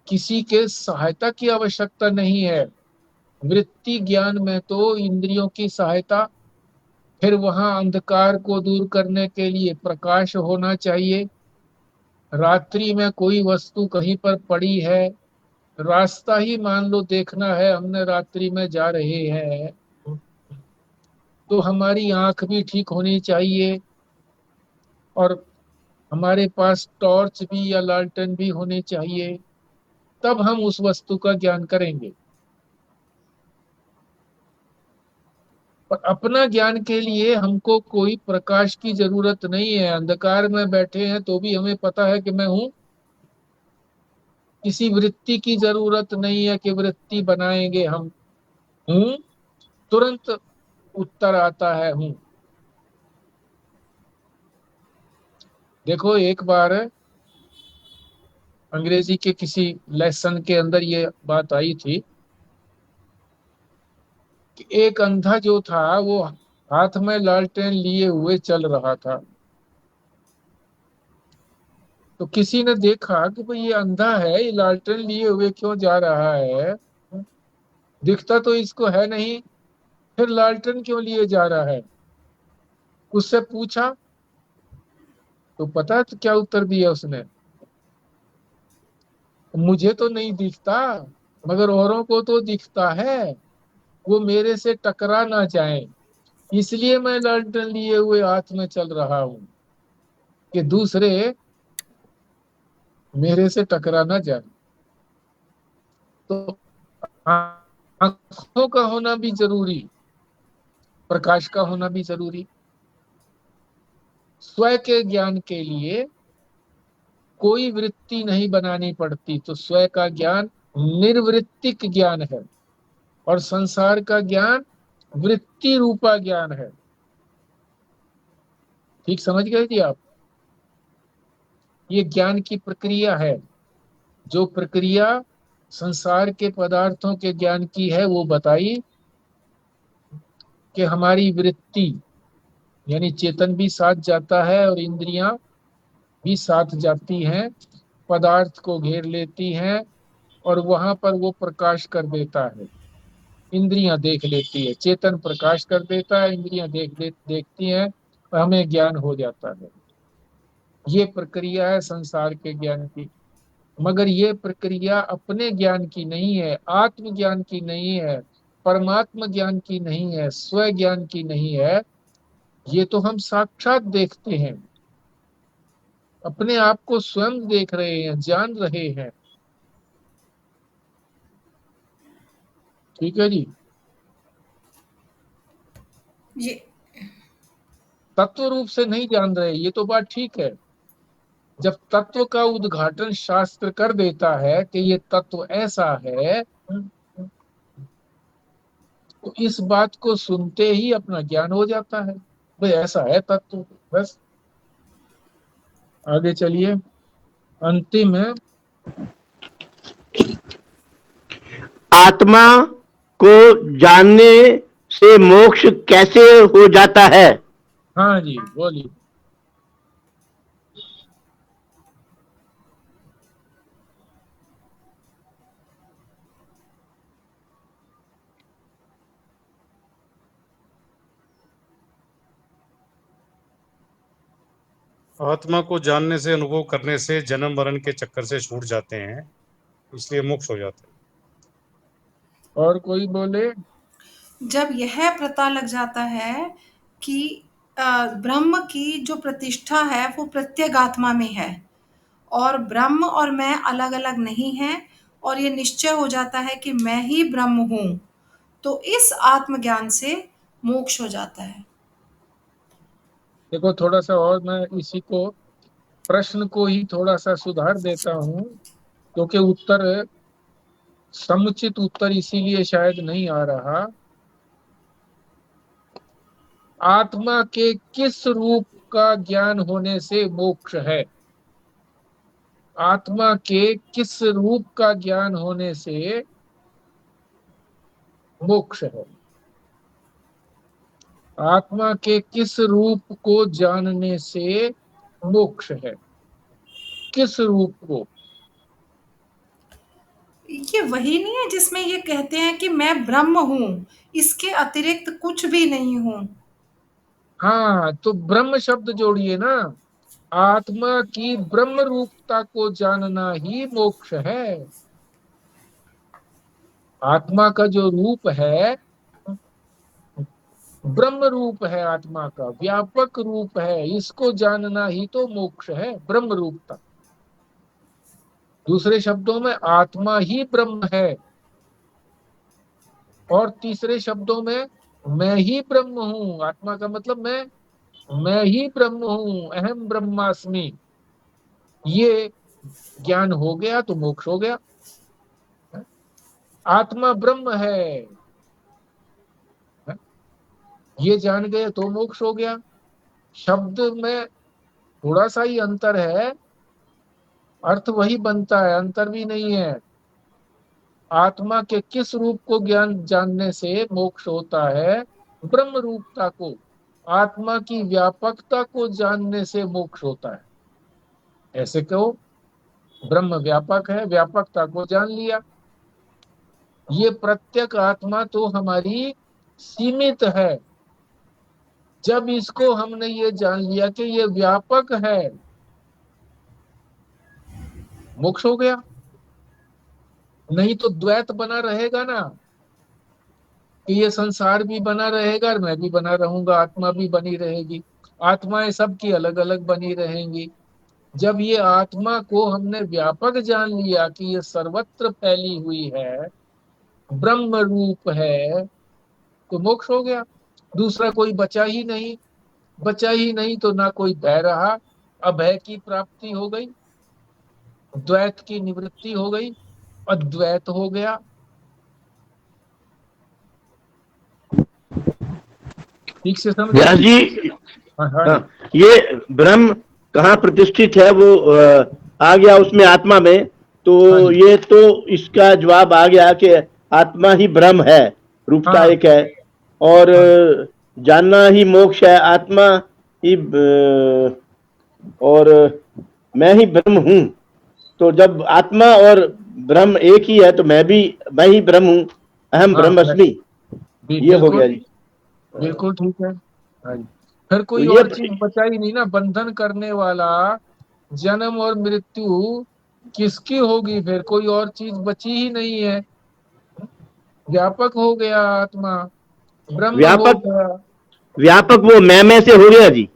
किसी के सहायता की आवश्यकता नहीं है। वृत्ति ज्ञान में तो इंद्रियों की सहायता, फिर वहां अंधकार को दूर करने के लिए प्रकाश होना चाहिए। रात्रि में कोई वस्तु कहीं पर पड़ी है, रास्ता ही मान लो देखना है, हमने रात्रि में जा रहे हैं, तो हमारी आंख भी ठीक होनी चाहिए, और हमारे पास टॉर्च भी या लालटेन भी होनी चाहिए, तब हम उस वस्तु का ज्ञान करेंगे। पर अपना ज्ञान के लिए हमको कोई प्रकाश की जरूरत नहीं है। अंधकार में बैठे हैं तो भी हमें पता है कि मैं हूं। किसी वृत्ति की जरूरत नहीं है कि वृत्ति बनाएंगे हम। हूं, तुरंत उत्तर आता है हूं। देखो, एक बार अंग्रेजी के किसी लेसन के अंदर ये बात आई थी कि एक अंधा जो था वो हाथ में लालटेन लिए हुए चल रहा था। तो किसी ने देखा कि भाई ये अंधा है, ये लालटेन लिए हुए क्यों जा रहा है, दिखता तो इसको है नहीं, फिर लालटेन क्यों लिए जा रहा है। उससे पूछा तो पता है तो क्या उत्तर दिया उसने, मुझे तो नहीं दिखता मगर औरों को तो दिखता है, वो मेरे से टकरा ना जाए, इसलिए मैं लालटेन लिए हुए हाथ में चल रहा हूं कि दूसरे मेरे से टकरा ना जाए। तो आंखों का होना भी जरूरी, प्रकाश का होना भी जरूरी। स्वयं के ज्ञान के लिए कोई वृत्ति नहीं बनानी पड़ती, तो स्वयं का ज्ञान निर्वृत्तिक ज्ञान है और संसार का ज्ञान वृत्ति रूपा ज्ञान है। ठीक समझ गए जी आप? ये ज्ञान की प्रक्रिया है। जो प्रक्रिया संसार के पदार्थों के ज्ञान की है वो बताई कि हमारी वृत्ति यानी चेतन भी साथ जाता है और इंद्रियां भी साथ जाती हैं, पदार्थ को घेर लेती हैं और वहां पर वो प्रकाश कर देता है। इंद्रियां देख लेती है, चेतन प्रकाश कर देता है, इंद्रियां देखती हैं और हमें ज्ञान हो जाता है। ये प्रक्रिया है संसार के ज्ञान की। मगर ये प्रक्रिया अपने ज्ञान की नहीं है, आत्म ज्ञान की नहीं है, परमात्म ज्ञान की नहीं है, स्व ज्ञान की नहीं है। ये तो हम साक्षात देखते हैं, अपने आप को स्वयं देख रहे हैं, जान रहे हैं। ठीक है जी। ये तत्व रूप से नहीं जान रहे, ये तो बात ठीक है। जब तत्व का उद्घाटन शास्त्र कर देता है कि ये तत्व ऐसा है, तो इस बात को सुनते ही अपना ज्ञान हो जाता है, भाई ऐसा है तत्व। बस आगे चलिए, अंतिम है। आत्मा को जानने से मोक्ष कैसे हो जाता है? हाँ जी, बोलिए। आत्मा को जानने से, अनुभव करने से जन्म मरण के चक्कर से छूट जाते हैं, इसलिए मोक्ष हो जाता है। और कोई बोले? जब यह पता लग जाता है कि ब्रह्म की जो प्रतिष्ठा है वो प्रत्यगात्मा में है और ब्रह्म और मैं अलग अलग नहीं हैं, और ये निश्चय हो जाता है कि मैं ही ब्रह्म हूँ, तो इस आत्मज्ञान से मोक्ष हो जाता है। देखो, थोड़ा सा और मैं इसी को प्रश्न को ही थोड़ा सा सुधार देता हूँ, क्योंकि उत्तर समुचित उत्तर इसीलिए शायद नहीं आ रहा। आत्मा के किस रूप का ज्ञान होने से मोक्ष है? आत्मा के किस रूप का ज्ञान होने से मोक्ष है? आत्मा के किस रूप को जानने से मोक्ष है? किस रूप को? ये वही नहीं है जिसमें ये कहते हैं कि मैं ब्रह्म हूँ, इसके अतिरिक्त कुछ भी नहीं हूँ। हाँ, तो ब्रह्म शब्द जोड़िए ना। आत्मा की ब्रह्म रूपता को जानना ही मोक्ष है। आत्मा का जो रूप है ब्रह्म रूप है, आत्मा का व्यापक रूप है, इसको जानना ही तो मोक्ष है, ब्रह्म रूपता। दूसरे शब्दों में आत्मा ही ब्रह्म है, और तीसरे शब्दों में मैं ही ब्रह्म हूँ, आत्मा का मतलब मैं ही ब्रह्म हूँ, अहम ब्रह्मास्मि, ये ज्ञान हो गया तो मोक्ष हो गया। आत्मा ब्रह्म है, ये जान गए तो मोक्ष हो गया। शब्द में थोड़ा सा ही अंतर है, अर्थ वही बनता है, अंतर भी नहीं है। आत्मा के किस रूप को ज्ञान जानने से मोक्ष होता है? ब्रह्म रूपता को, आत्मा की व्यापकता को जानने से मोक्ष होता है। ऐसे कहो, ब्रह्म व्यापक है, व्यापकता को जान लिया। ये प्रत्येक आत्मा तो हमारी सीमित है। जब इसको हमने ये जान लिया कि ये व्यापक है, मोक्ष हो गया। नहीं तो द्वैत बना रहेगा ना, कि ये संसार भी बना रहेगा और मैं भी बना रहूंगा, आत्मा भी बनी रहेगी, आत्माएं सबकी अलग अलग बनी रहेंगी। जब ये आत्मा को हमने व्यापक जान लिया कि ये सर्वत्र फैली हुई है, ब्रह्म रूप है, तो मोक्ष हो गया। दूसरा कोई बचा ही नहीं, बचा ही नहीं तो ना कोई भय रहा, अभय की प्राप्ति हो गई, द्वैत की निवृत्ति हो गई, अद्वैत हो गया। ठीक से समझे? व्यास जी, हाँ हाँ हाँ, जी। ये ब्रह्म कहाँ प्रतिष्ठित है वो आ गया उसमें आत्मा में, हाँ तो जी। ये तो इसका जवाब आ गया कि आत्मा ही ब्रह्म है, रूपता हाँ एक है, और हाँ जानना ही मोक्ष है, आत्मा ही और मैं ही ब्रह्म हूँ। तो जब आत्मा और ब्रह्म एक ही है तो मैं ही ब्रह्म हूँ, अहम हाँ, ब्रह्मस्मि, ये हो गया बिल्कुल जी। बिल्कुल ठीक है। हाँ जी। फिर तो कोई ये और चीज बचा ही नहीं ना, बंधन करने वाला जन्म और मृत्यु किसकी होगी? फिर कोई और चीज बची ही नहीं है, व्यापक हो गया आत्मा, ब्रह्म हो व्यापक गया। व्यापक वो मैं में से हो गया जी,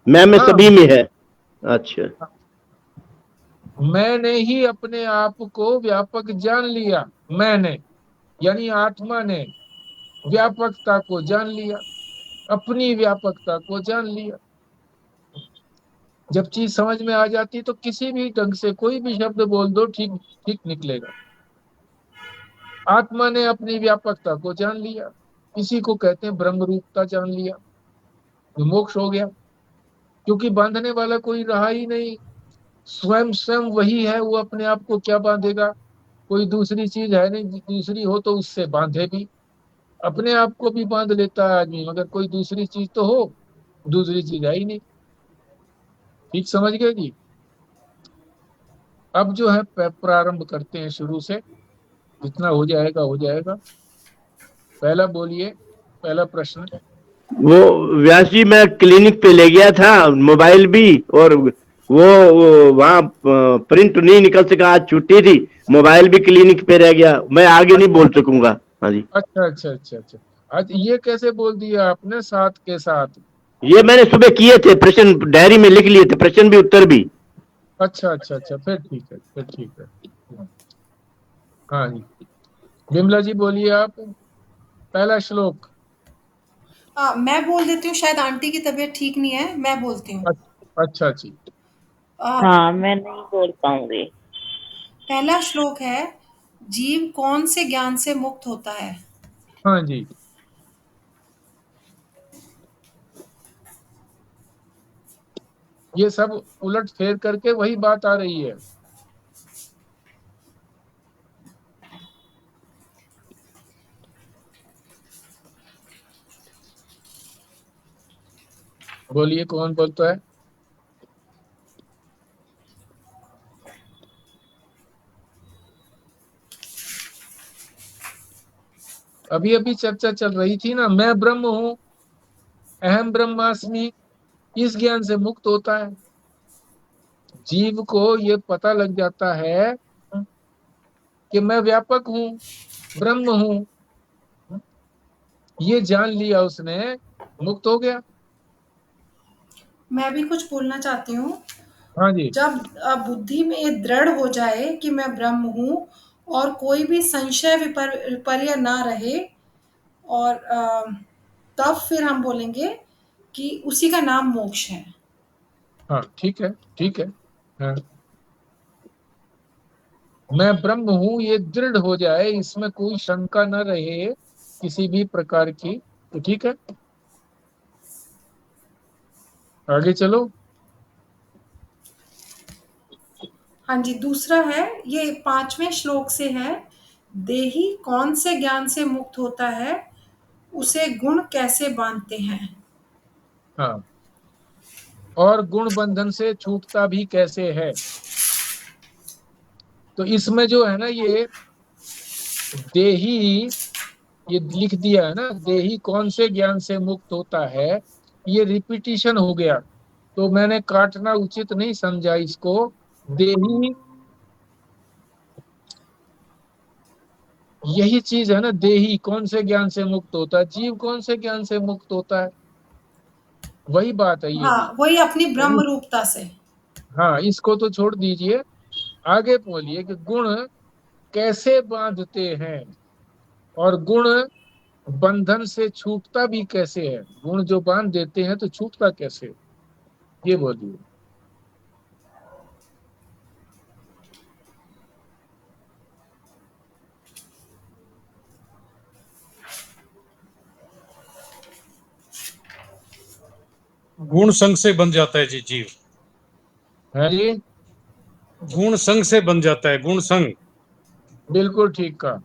मैं में हाँ, सभी में है। अच्छा, मैंने ही अपने आप को व्यापक जान लिया, मैंने यानी आत्मा ने व्यापकता को जान लिया, अपनी व्यापकता को जान लिया। जब चीज समझ में आ जाती तो किसी भी ढंग से कोई भी शब्द बोल दो, ठीक ठीक निकलेगा। आत्मा ने अपनी व्यापकता को जान लिया, इसी को कहते हैं ब्रह्म रूपता जान लिया, तो मोक्ष हो गया। क्योंकि बांधने वाला कोई रहा ही नहीं, स्वयं स्वयं वही है, वो अपने आप को क्या बांधेगा? कोई दूसरी चीज है नहीं, दूसरी हो तो उससे बांधे भी। अपने आप को भी बांध लेता है आदमी, मगर कोई दूसरी चीज तो हो, दूसरी चीज है ही नहीं। ठीक समझ गए जी? अब जो है प्रारंभ करते हैं शुरू से, जितना हो जाएगा हो जाएगा। पहला बोलिए, पहला प्रश्न। वो व्यास जी मैं क्लिनिक पे ले गया था मोबाइल भी, और वो वहाँ प्रिंट नहीं निकल सका, आज छुट्टी थी, मोबाइल भी क्लिनिक पे रह गया, मैं आगे नहीं बोल सकूंगा। हाँ जी, अच्छा अच्छा अच्छा अच्छा। आज ये कैसे बोल दिया आपने साथ के साथ? ये मैंने सुबह किए थे प्रश्न, डायरी में लिख लिए थे, प्रश्न भी उत्तर भी। अच्छा अच्छा अच्छा, फिर ठीक है, फिर ठीक है। हाँ जी, विमला जी बोलिए आप, पहला श्लोक। मैं बोल देती हूँ, शायद आंटी की तबीयत ठीक नहीं है, मैं बोलती हूँ। अच्छा जी। अ, हाँ, मैं नहीं बोल पाऊंगी। पहला श्लोक है, जीव कौन से ज्ञान से मुक्त होता है? हाँ जी। ये सब उलट फेर करके वही बात आ रही है। बोलिए, कौन बोलता है? अभी अभी चर्चा चल रही थी ना, मैं ब्रह्म हूँ, अहम ब्रह्मास्मि, इस ज्ञान से मुक्त होता है। जीव को ये पता लग जाता है कि मैं व्यापक हूँ, ब्रह्म हूँ, ये जान लिया उसने, मुक्त हो गया। मैं भी कुछ बोलना चाहती हूँ। हाँ जी। जब बुद्धि में ये दृढ़ हो जाए कि मैं ब्रह्म हूँ और कोई भी संशय विपर्य ना रहे, और तब फिर हम बोलेंगे कि उसी का नाम मोक्ष है। हाँ ठीक है, ठीक है। हाँ, मैं ब्रह्म हूं ये दृढ़ हो जाए, इसमें कोई शंका न रहे किसी भी प्रकार की, तो ठीक है। आगे चलो। हाँ जी, दूसरा है, ये 5वें श्लोक से है। देही कौन से ज्ञान से मुक्त होता है, उसे गुण कैसे बांधते हैं। हाँ, और गुण बंधन से छूटता भी कैसे है। तो इसमें जो है ना, ये देही, ये लिख दिया है ना, देही कौन से ज्ञान से मुक्त होता है, ये रिपीटिशन हो गया, तो मैंने काटना उचित नहीं समझा इसको। देही, यही चीज है ना, देही कौन से ज्ञान से मुक्त होता है, जीव कौन से ज्ञान से मुक्त होता है, वही बात है ये भी। हाँ, वही अपनी ब्रह्म तो रूपता से। हाँ, इसको तो छोड़ दीजिए, आगे बोलिए कि गुण कैसे बांधते हैं, और गुण बंधन से छूटता भी कैसे है। गुण जो बांध देते हैं तो छूटता कैसे है? ये बोलिए। गुण संग से बन जाता है जी जीव। है जी, गुण संग से बन जाता है, गुण संग। बिल्कुल ठीक कहा।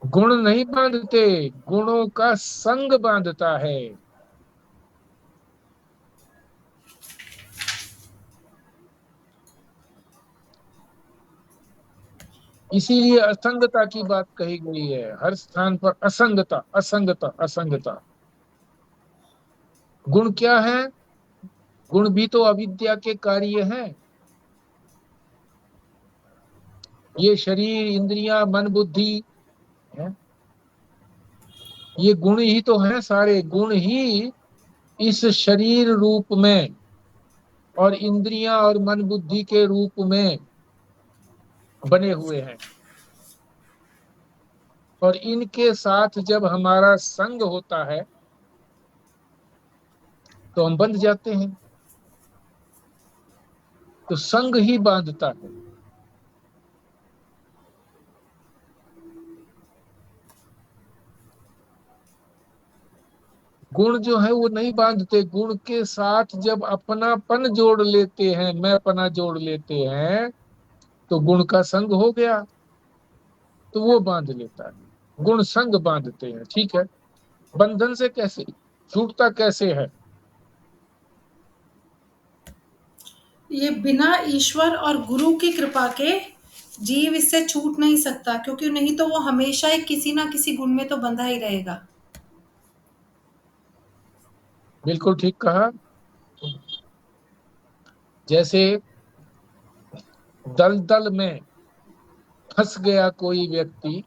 गुण नहीं बांधते, गुणों का संग बांधता है। इसीलिए असंगता की बात कही गई है, हर स्थान पर असंगता असंगता असंगता। गुण क्या है? गुण भी तो अविद्या के कार्य हैं। ये शरीर, इंद्रियां, मन, बुद्धि है, ये गुण ही तो है, सारे गुण ही इस शरीर रूप में और इंद्रियां और मन बुद्धि के रूप में बने हुए हैं। और इनके साथ जब हमारा संग होता है तो हम बंध जाते हैं। तो संग ही बांधता है। गुण जो है वो नहीं बांधते, गुण के साथ जब अपनापन जोड़ लेते हैं, मैंपना जोड़ लेते हैं, तो गुण का संग हो गया, तो वो बांध लेता है। गुण संग बांधते हैं, ठीक है। बंधन से कैसे छूटता कैसे है? ये बिना ईश्वर और गुरु की कृपा के जीव इससे छूट नहीं सकता, क्योंकि नहीं तो वो हमेशा ही किसी ना किसी गुण में तो बंधा ही रहेगा। बिल्कुल ठीक कहा। जैसे दलदल में फंस गया कोई व्यक्ति,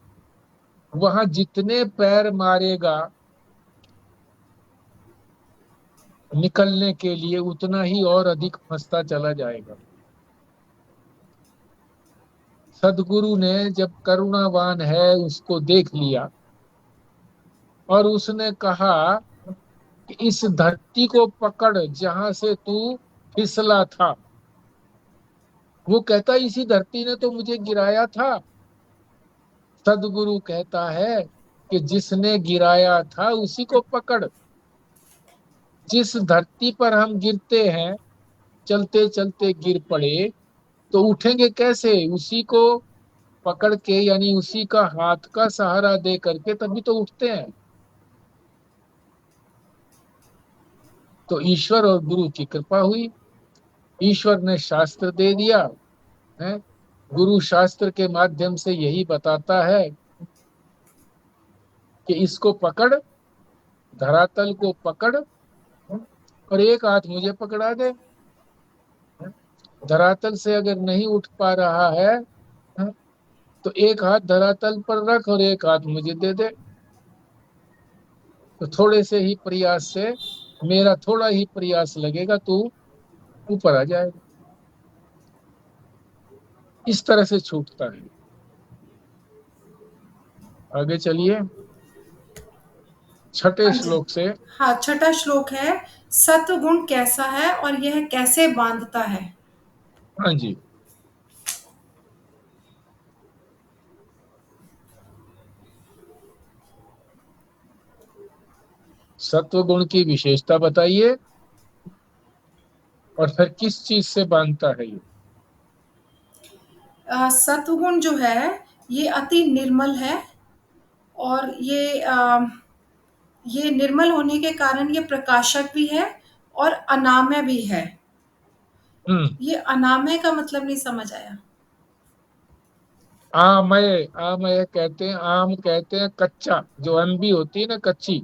वहां जितने पैर मारेगा निकलने के लिए, उतना ही और अधिक फंसता चला जाएगा। सदगुरु ने जब करुणावान है उसको देख लिया, और उसने कहा कि इस धरती को पकड़ जहां से तू फिसला था। वो कहता इसी धरती ने तो मुझे गिराया था। सदगुरु कहता है कि जिसने गिराया था उसी को पकड़। जिस धरती पर हम गिरते हैं, चलते चलते गिर पड़े, तो उठेंगे कैसे? उसी को पकड़ के, यानी उसी का हाथ का सहारा दे करके तभी तो उठते हैं। तो ईश्वर और गुरु की कृपा हुई। ईश्वर ने शास्त्र दे दिया है, गुरु शास्त्र के माध्यम से यही बताता है कि इसको पकड़, धरातल को पकड़, और एक हाथ मुझे पकड़ा दे। धरातल से अगर नहीं उठ पा रहा है, तो एक हाथ धरातल पर रख और एक हाथ मुझे दे दे। तो थोड़े से ही प्रयास से, मेरा थोड़ा ही प्रयास लगेगा, तू ऊपर आ जाएगा। इस तरह से छूटता है। आगे चलिए। छठे हाँ जी। श्लोक से। हाँ, छठा श्लोक है, सत्वगुण कैसा है और यह कैसे बांधता है। हाँ जी। सत्व गुण की विशेषता बताइए और फिर किस चीज से बांधता है ये। सत्वगुण जो है ये अति निर्मल है, और ये निर्मल होने के कारण ये प्रकाशक भी है और अनामय भी है। हम्म। ये अनामय का मतलब नहीं समझ आया। आमय, आमय कहते हैं, आम कहते हैं कच्चा, जो अम्बी होती है ना कच्ची,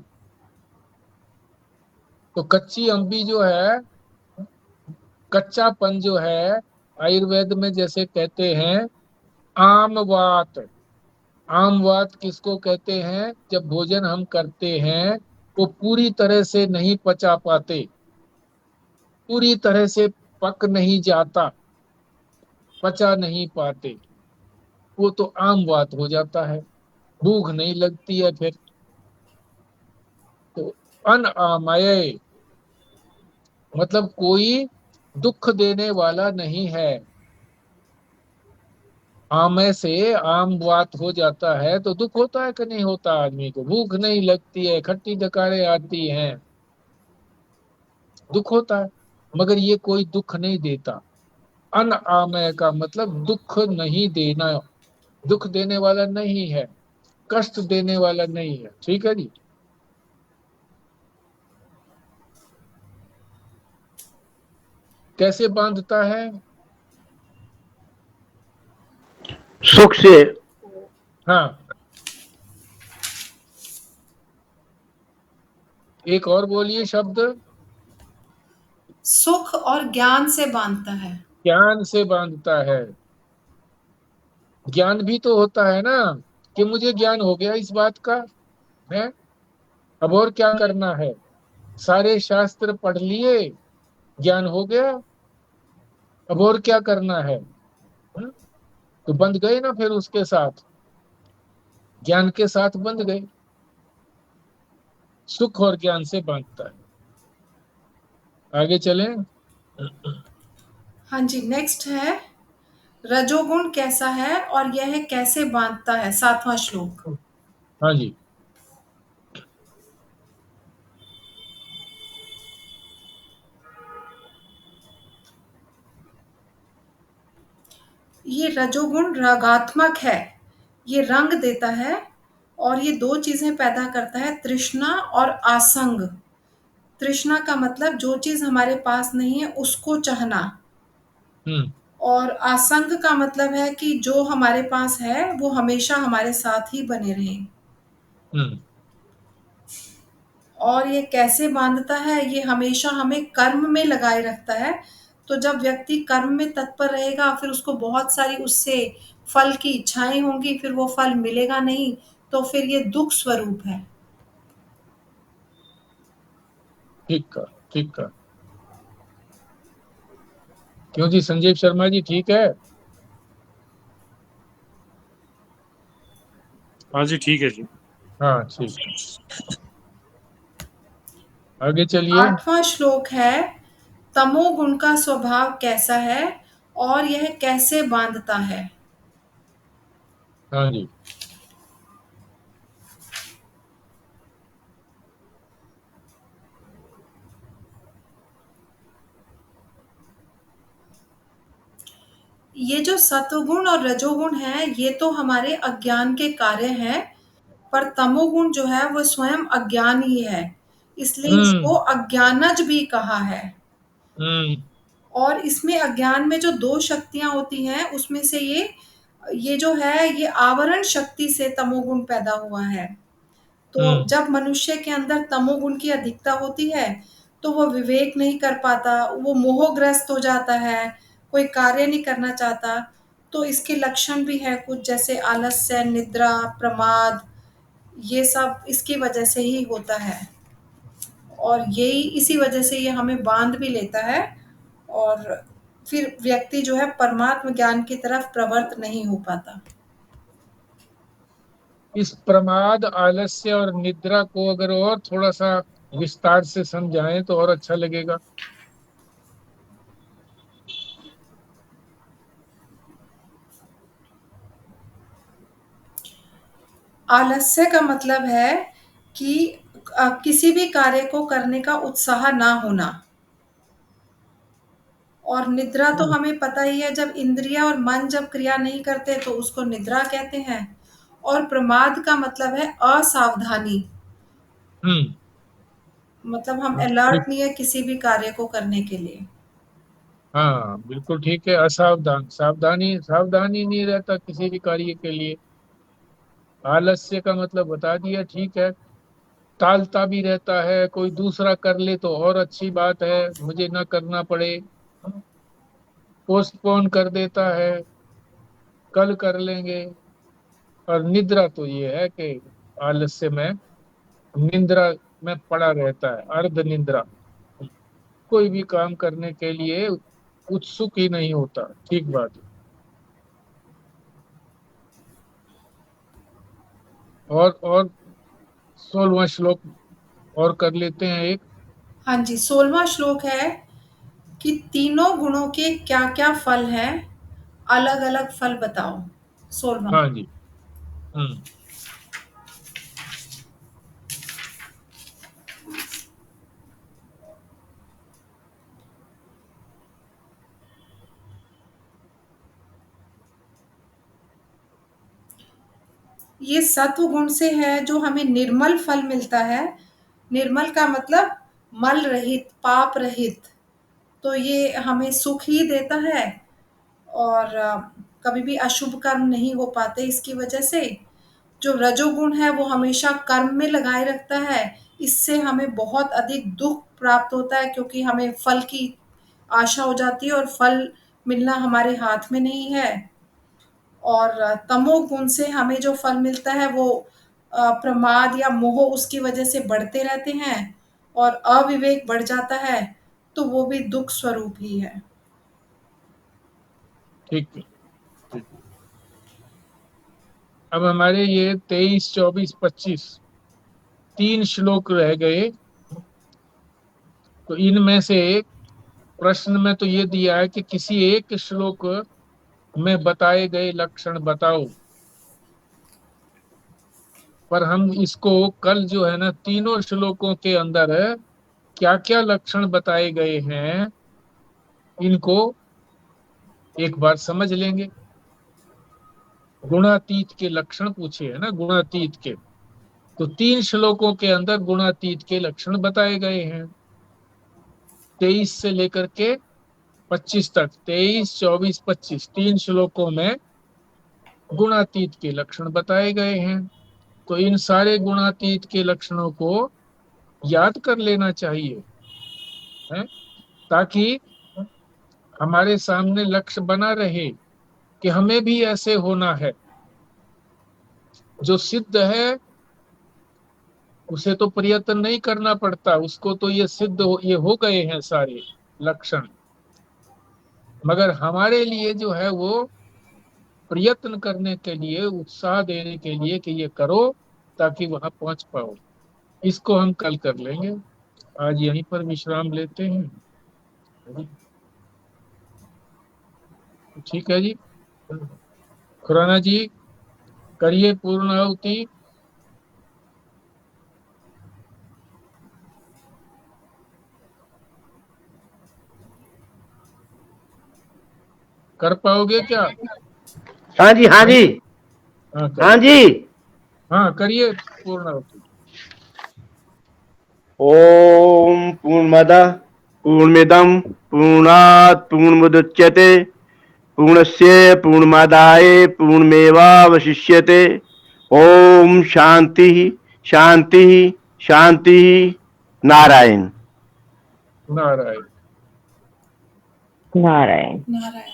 तो कच्ची अम्बी जो है, कच्चापन जो है, आयुर्वेद में जैसे कहते हैं आमवात। आमवात किसको कहते हैं? जब भोजन हम करते हैं वो पूरी तरह से नहीं पचा पाते, पूरी तरह से पक नहीं जाता, पचा नहीं पाते, वो तो आमवात हो जाता है, भूख नहीं लगती है फिर। तो अनआमय मतलब कोई दुख देने वाला नहीं है। आमय से आम बात हो जाता है तो दुख होता है कि नहीं होता? आदमी को भूख नहीं लगती है, खट्टी डकारें आती हैं, दुख होता है। मगर ये कोई दुख नहीं देता। अनआमय का मतलब दुख नहीं देना, दुख देने वाला नहीं है, कष्ट देने वाला नहीं है। ठीक है जी। कैसे बांधता है? सुख से। हाँ, एक और बोलिए शब्द। सुख और ज्ञान से बांधता है। ज्ञान से बांधता है। ज्ञान भी तो होता है ना, कि मुझे ज्ञान हो गया इस बात का है, अब और क्या करना है? सारे शास्त्र पढ़ लिए, ज्ञान हो गया, अब और क्या करना है? हम्म? तो बंध गए ना फिर उसके साथ, ज्ञान के साथ बंध गए। सुख और ज्ञान से बांधता है। आगे चलें। हाँ जी, नेक्स्ट है, रजोगुण कैसा है और यह कैसे बांधता है, सातवां श्लोक। हाँ जी। ये रजोगुण रागात्मक है, ये रंग देता है, और ये दो चीजें पैदा करता है, तृष्णा और आसंग। तृष्णा का मतलब जो चीज हमारे पास नहीं है उसको चाहना, हम्म। और आसंग का मतलब है कि जो हमारे पास है वो हमेशा हमारे साथ ही बने रहे। हम्म। और ये कैसे बांधता है, ये हमेशा हमें कर्म में लगाए रखता है। तो जब व्यक्ति कर्म में तत्पर रहेगा फिर उसको बहुत सारी उससे फल की इच्छाएं होंगी, फिर वो फल मिलेगा नहीं, तो फिर ये दुख स्वरूप है। ठीक का, ठीक का। क्यों जी संजीव शर्मा जी, ठीक है? हाँ जी ठीक है जी। हाँ ठीक है। आगे चलिए। आठवां श्लोक है, तमोगुण का स्वभाव कैसा है और यह कैसे बांधता है। हाँ जी। ये जो सत्वगुण और रजोगुण है ये तो हमारे अज्ञान के कार्य हैं, पर तमोगुण जो है वो स्वयं अज्ञान ही है, इसलिए इसको हम्म। अज्ञानज भी कहा है। हम्म। और इसमें अज्ञान में जो दो शक्तियां होती हैं उसमें से ये जो है ये आवरण शक्ति से तमोगुण पैदा हुआ है। तो हम्म। जब मनुष्य के अंदर तमोगुण की अधिकता होती है तो वो विवेक नहीं कर पाता, वो मोहग्रस्त हो जाता है, कोई कार्य नहीं करना चाहता। तो इसके लक्षण भी है कुछ, जैसे आलस्य, निद्रा, प्रमाद, ये सब इसकी वजह से ही होता है। और यही इसी वजह से ये हमें बांध भी लेता है, और फिर व्यक्ति जो है परमात्म ज्ञान की तरफ प्रवृत्त नहीं हो पाता। इस प्रमाद, आलस्य और निद्रा को अगर और थोड़ा सा विस्तार से समझाएं तो और अच्छा लगेगा। आलस्य का मतलब है कि किसी भी कार्य को करने का उत्साह ना होना। और निद्रा तो हमें पता ही है, जब इंद्रिया और मन जब क्रिया नहीं करते तो उसको निद्रा कहते हैं। और प्रमाद का मतलब है असावधानी, हम्म। मतलब हम ठीक। अलर्ट नहीं है किसी भी कार्य को करने के लिए। हाँ बिल्कुल ठीक है। असावधान, सावधानी, सावधानी नहीं रहता किसी भी कार्य के लिए। आलस्य का मतलब बता दिया, ठीक है। टालता भी रहता है, कोई दूसरा कर ले तो और अच्छी बात है, मुझे ना करना पड़े। पोस्टपोन कर देता है, कल कर लेंगे। और निद्रा तो ये है कि आलस्य में निद्रा में पड़ा रहता है, अर्ध निद्रा। कोई भी काम करने के लिए उत्सुक ही नहीं होता। ठीक बात है। और 16वां श्लोक और कर लेते हैं एक। हाँ जी, 16वां श्लोक है कि तीनों गुणों के क्या क्या फल हैं, अलग अलग फल बताओ। 16वां। हाँ जी। हम्म। ये सत्व गुण से है जो हमें निर्मल फल मिलता है। निर्मल का मतलब मल रहित, पाप रहित। तो ये हमें सुख ही देता है। और कभी भी अशुभ कर्म नहीं हो पाते इसकी वजह से। जो रजोगुण है वो हमेशा कर्म में लगाए रखता है। इससे हमें बहुत अधिक दुख प्राप्त होता है, क्योंकि हमें फल की आशा हो जाती है और फल मिलना हमारे हाथ में नहीं है। और तमोगुण से हमें जो फल मिलता है वो प्रमाद या मोह उसकी वजह से बढ़ते रहते हैं, और अविवेक बढ़ जाता है, तो वो भी दुख स्वरूप ही है। ठीक है। अब हमारे ये 23, 24, 25 तीन श्लोक रह गए। तो इनमें से प्रश्न में तो ये दिया है कि किसी एक श्लोक में बताए गए लक्षण बताओ। पर हम इसको कल जो है ना, तीनों श्लोकों के अंदर क्या क्या लक्षण बताए गए हैं इनको एक बार समझ लेंगे। गुणातीत के लक्षण पूछे है ना, गुणातीत के। तो तीन श्लोकों के अंदर गुणातीत के लक्षण बताए गए हैं। 23 से लेकर के 25 तक, 23, 24, 25 तीन श्लोकों में गुणातीत के लक्षण बताए गए हैं। तो इन सारे गुणातीत के लक्षणों को याद कर लेना चाहिए, है? ताकि हमारे सामने लक्ष्य बना रहे कि हमें भी ऐसे होना है। जो सिद्ध है उसे तो प्रयत्न नहीं करना पड़ता, उसको तो ये ये हो गए हैं सारे लक्षण। मगर हमारे लिए जो है वो प्रयत्न करने के लिए, उत्साह देने के लिए कि ये करो ताकि वहां पहुंच पाओ। इसको हम कल कर लेंगे। आज यहीं पर विश्राम लेते हैं। ठीक है जी। खुराना जी, करिए पूर्ण आहुति। कर पाओगे क्या? हाँ जी, हाँ जी, हाँ हाँ करिए। जी। हाँ करिए पूर्ण आहुति। ओम पूर्णमदः पूर्णमिदं पूर्णात् पूर्णमुदच्यते पूर्णस्य पूर्णमादाय पूर्णमेवावशिष्यते। ओम शांति शांति शांति। नारायण। नारायण। नारायण। नारायण।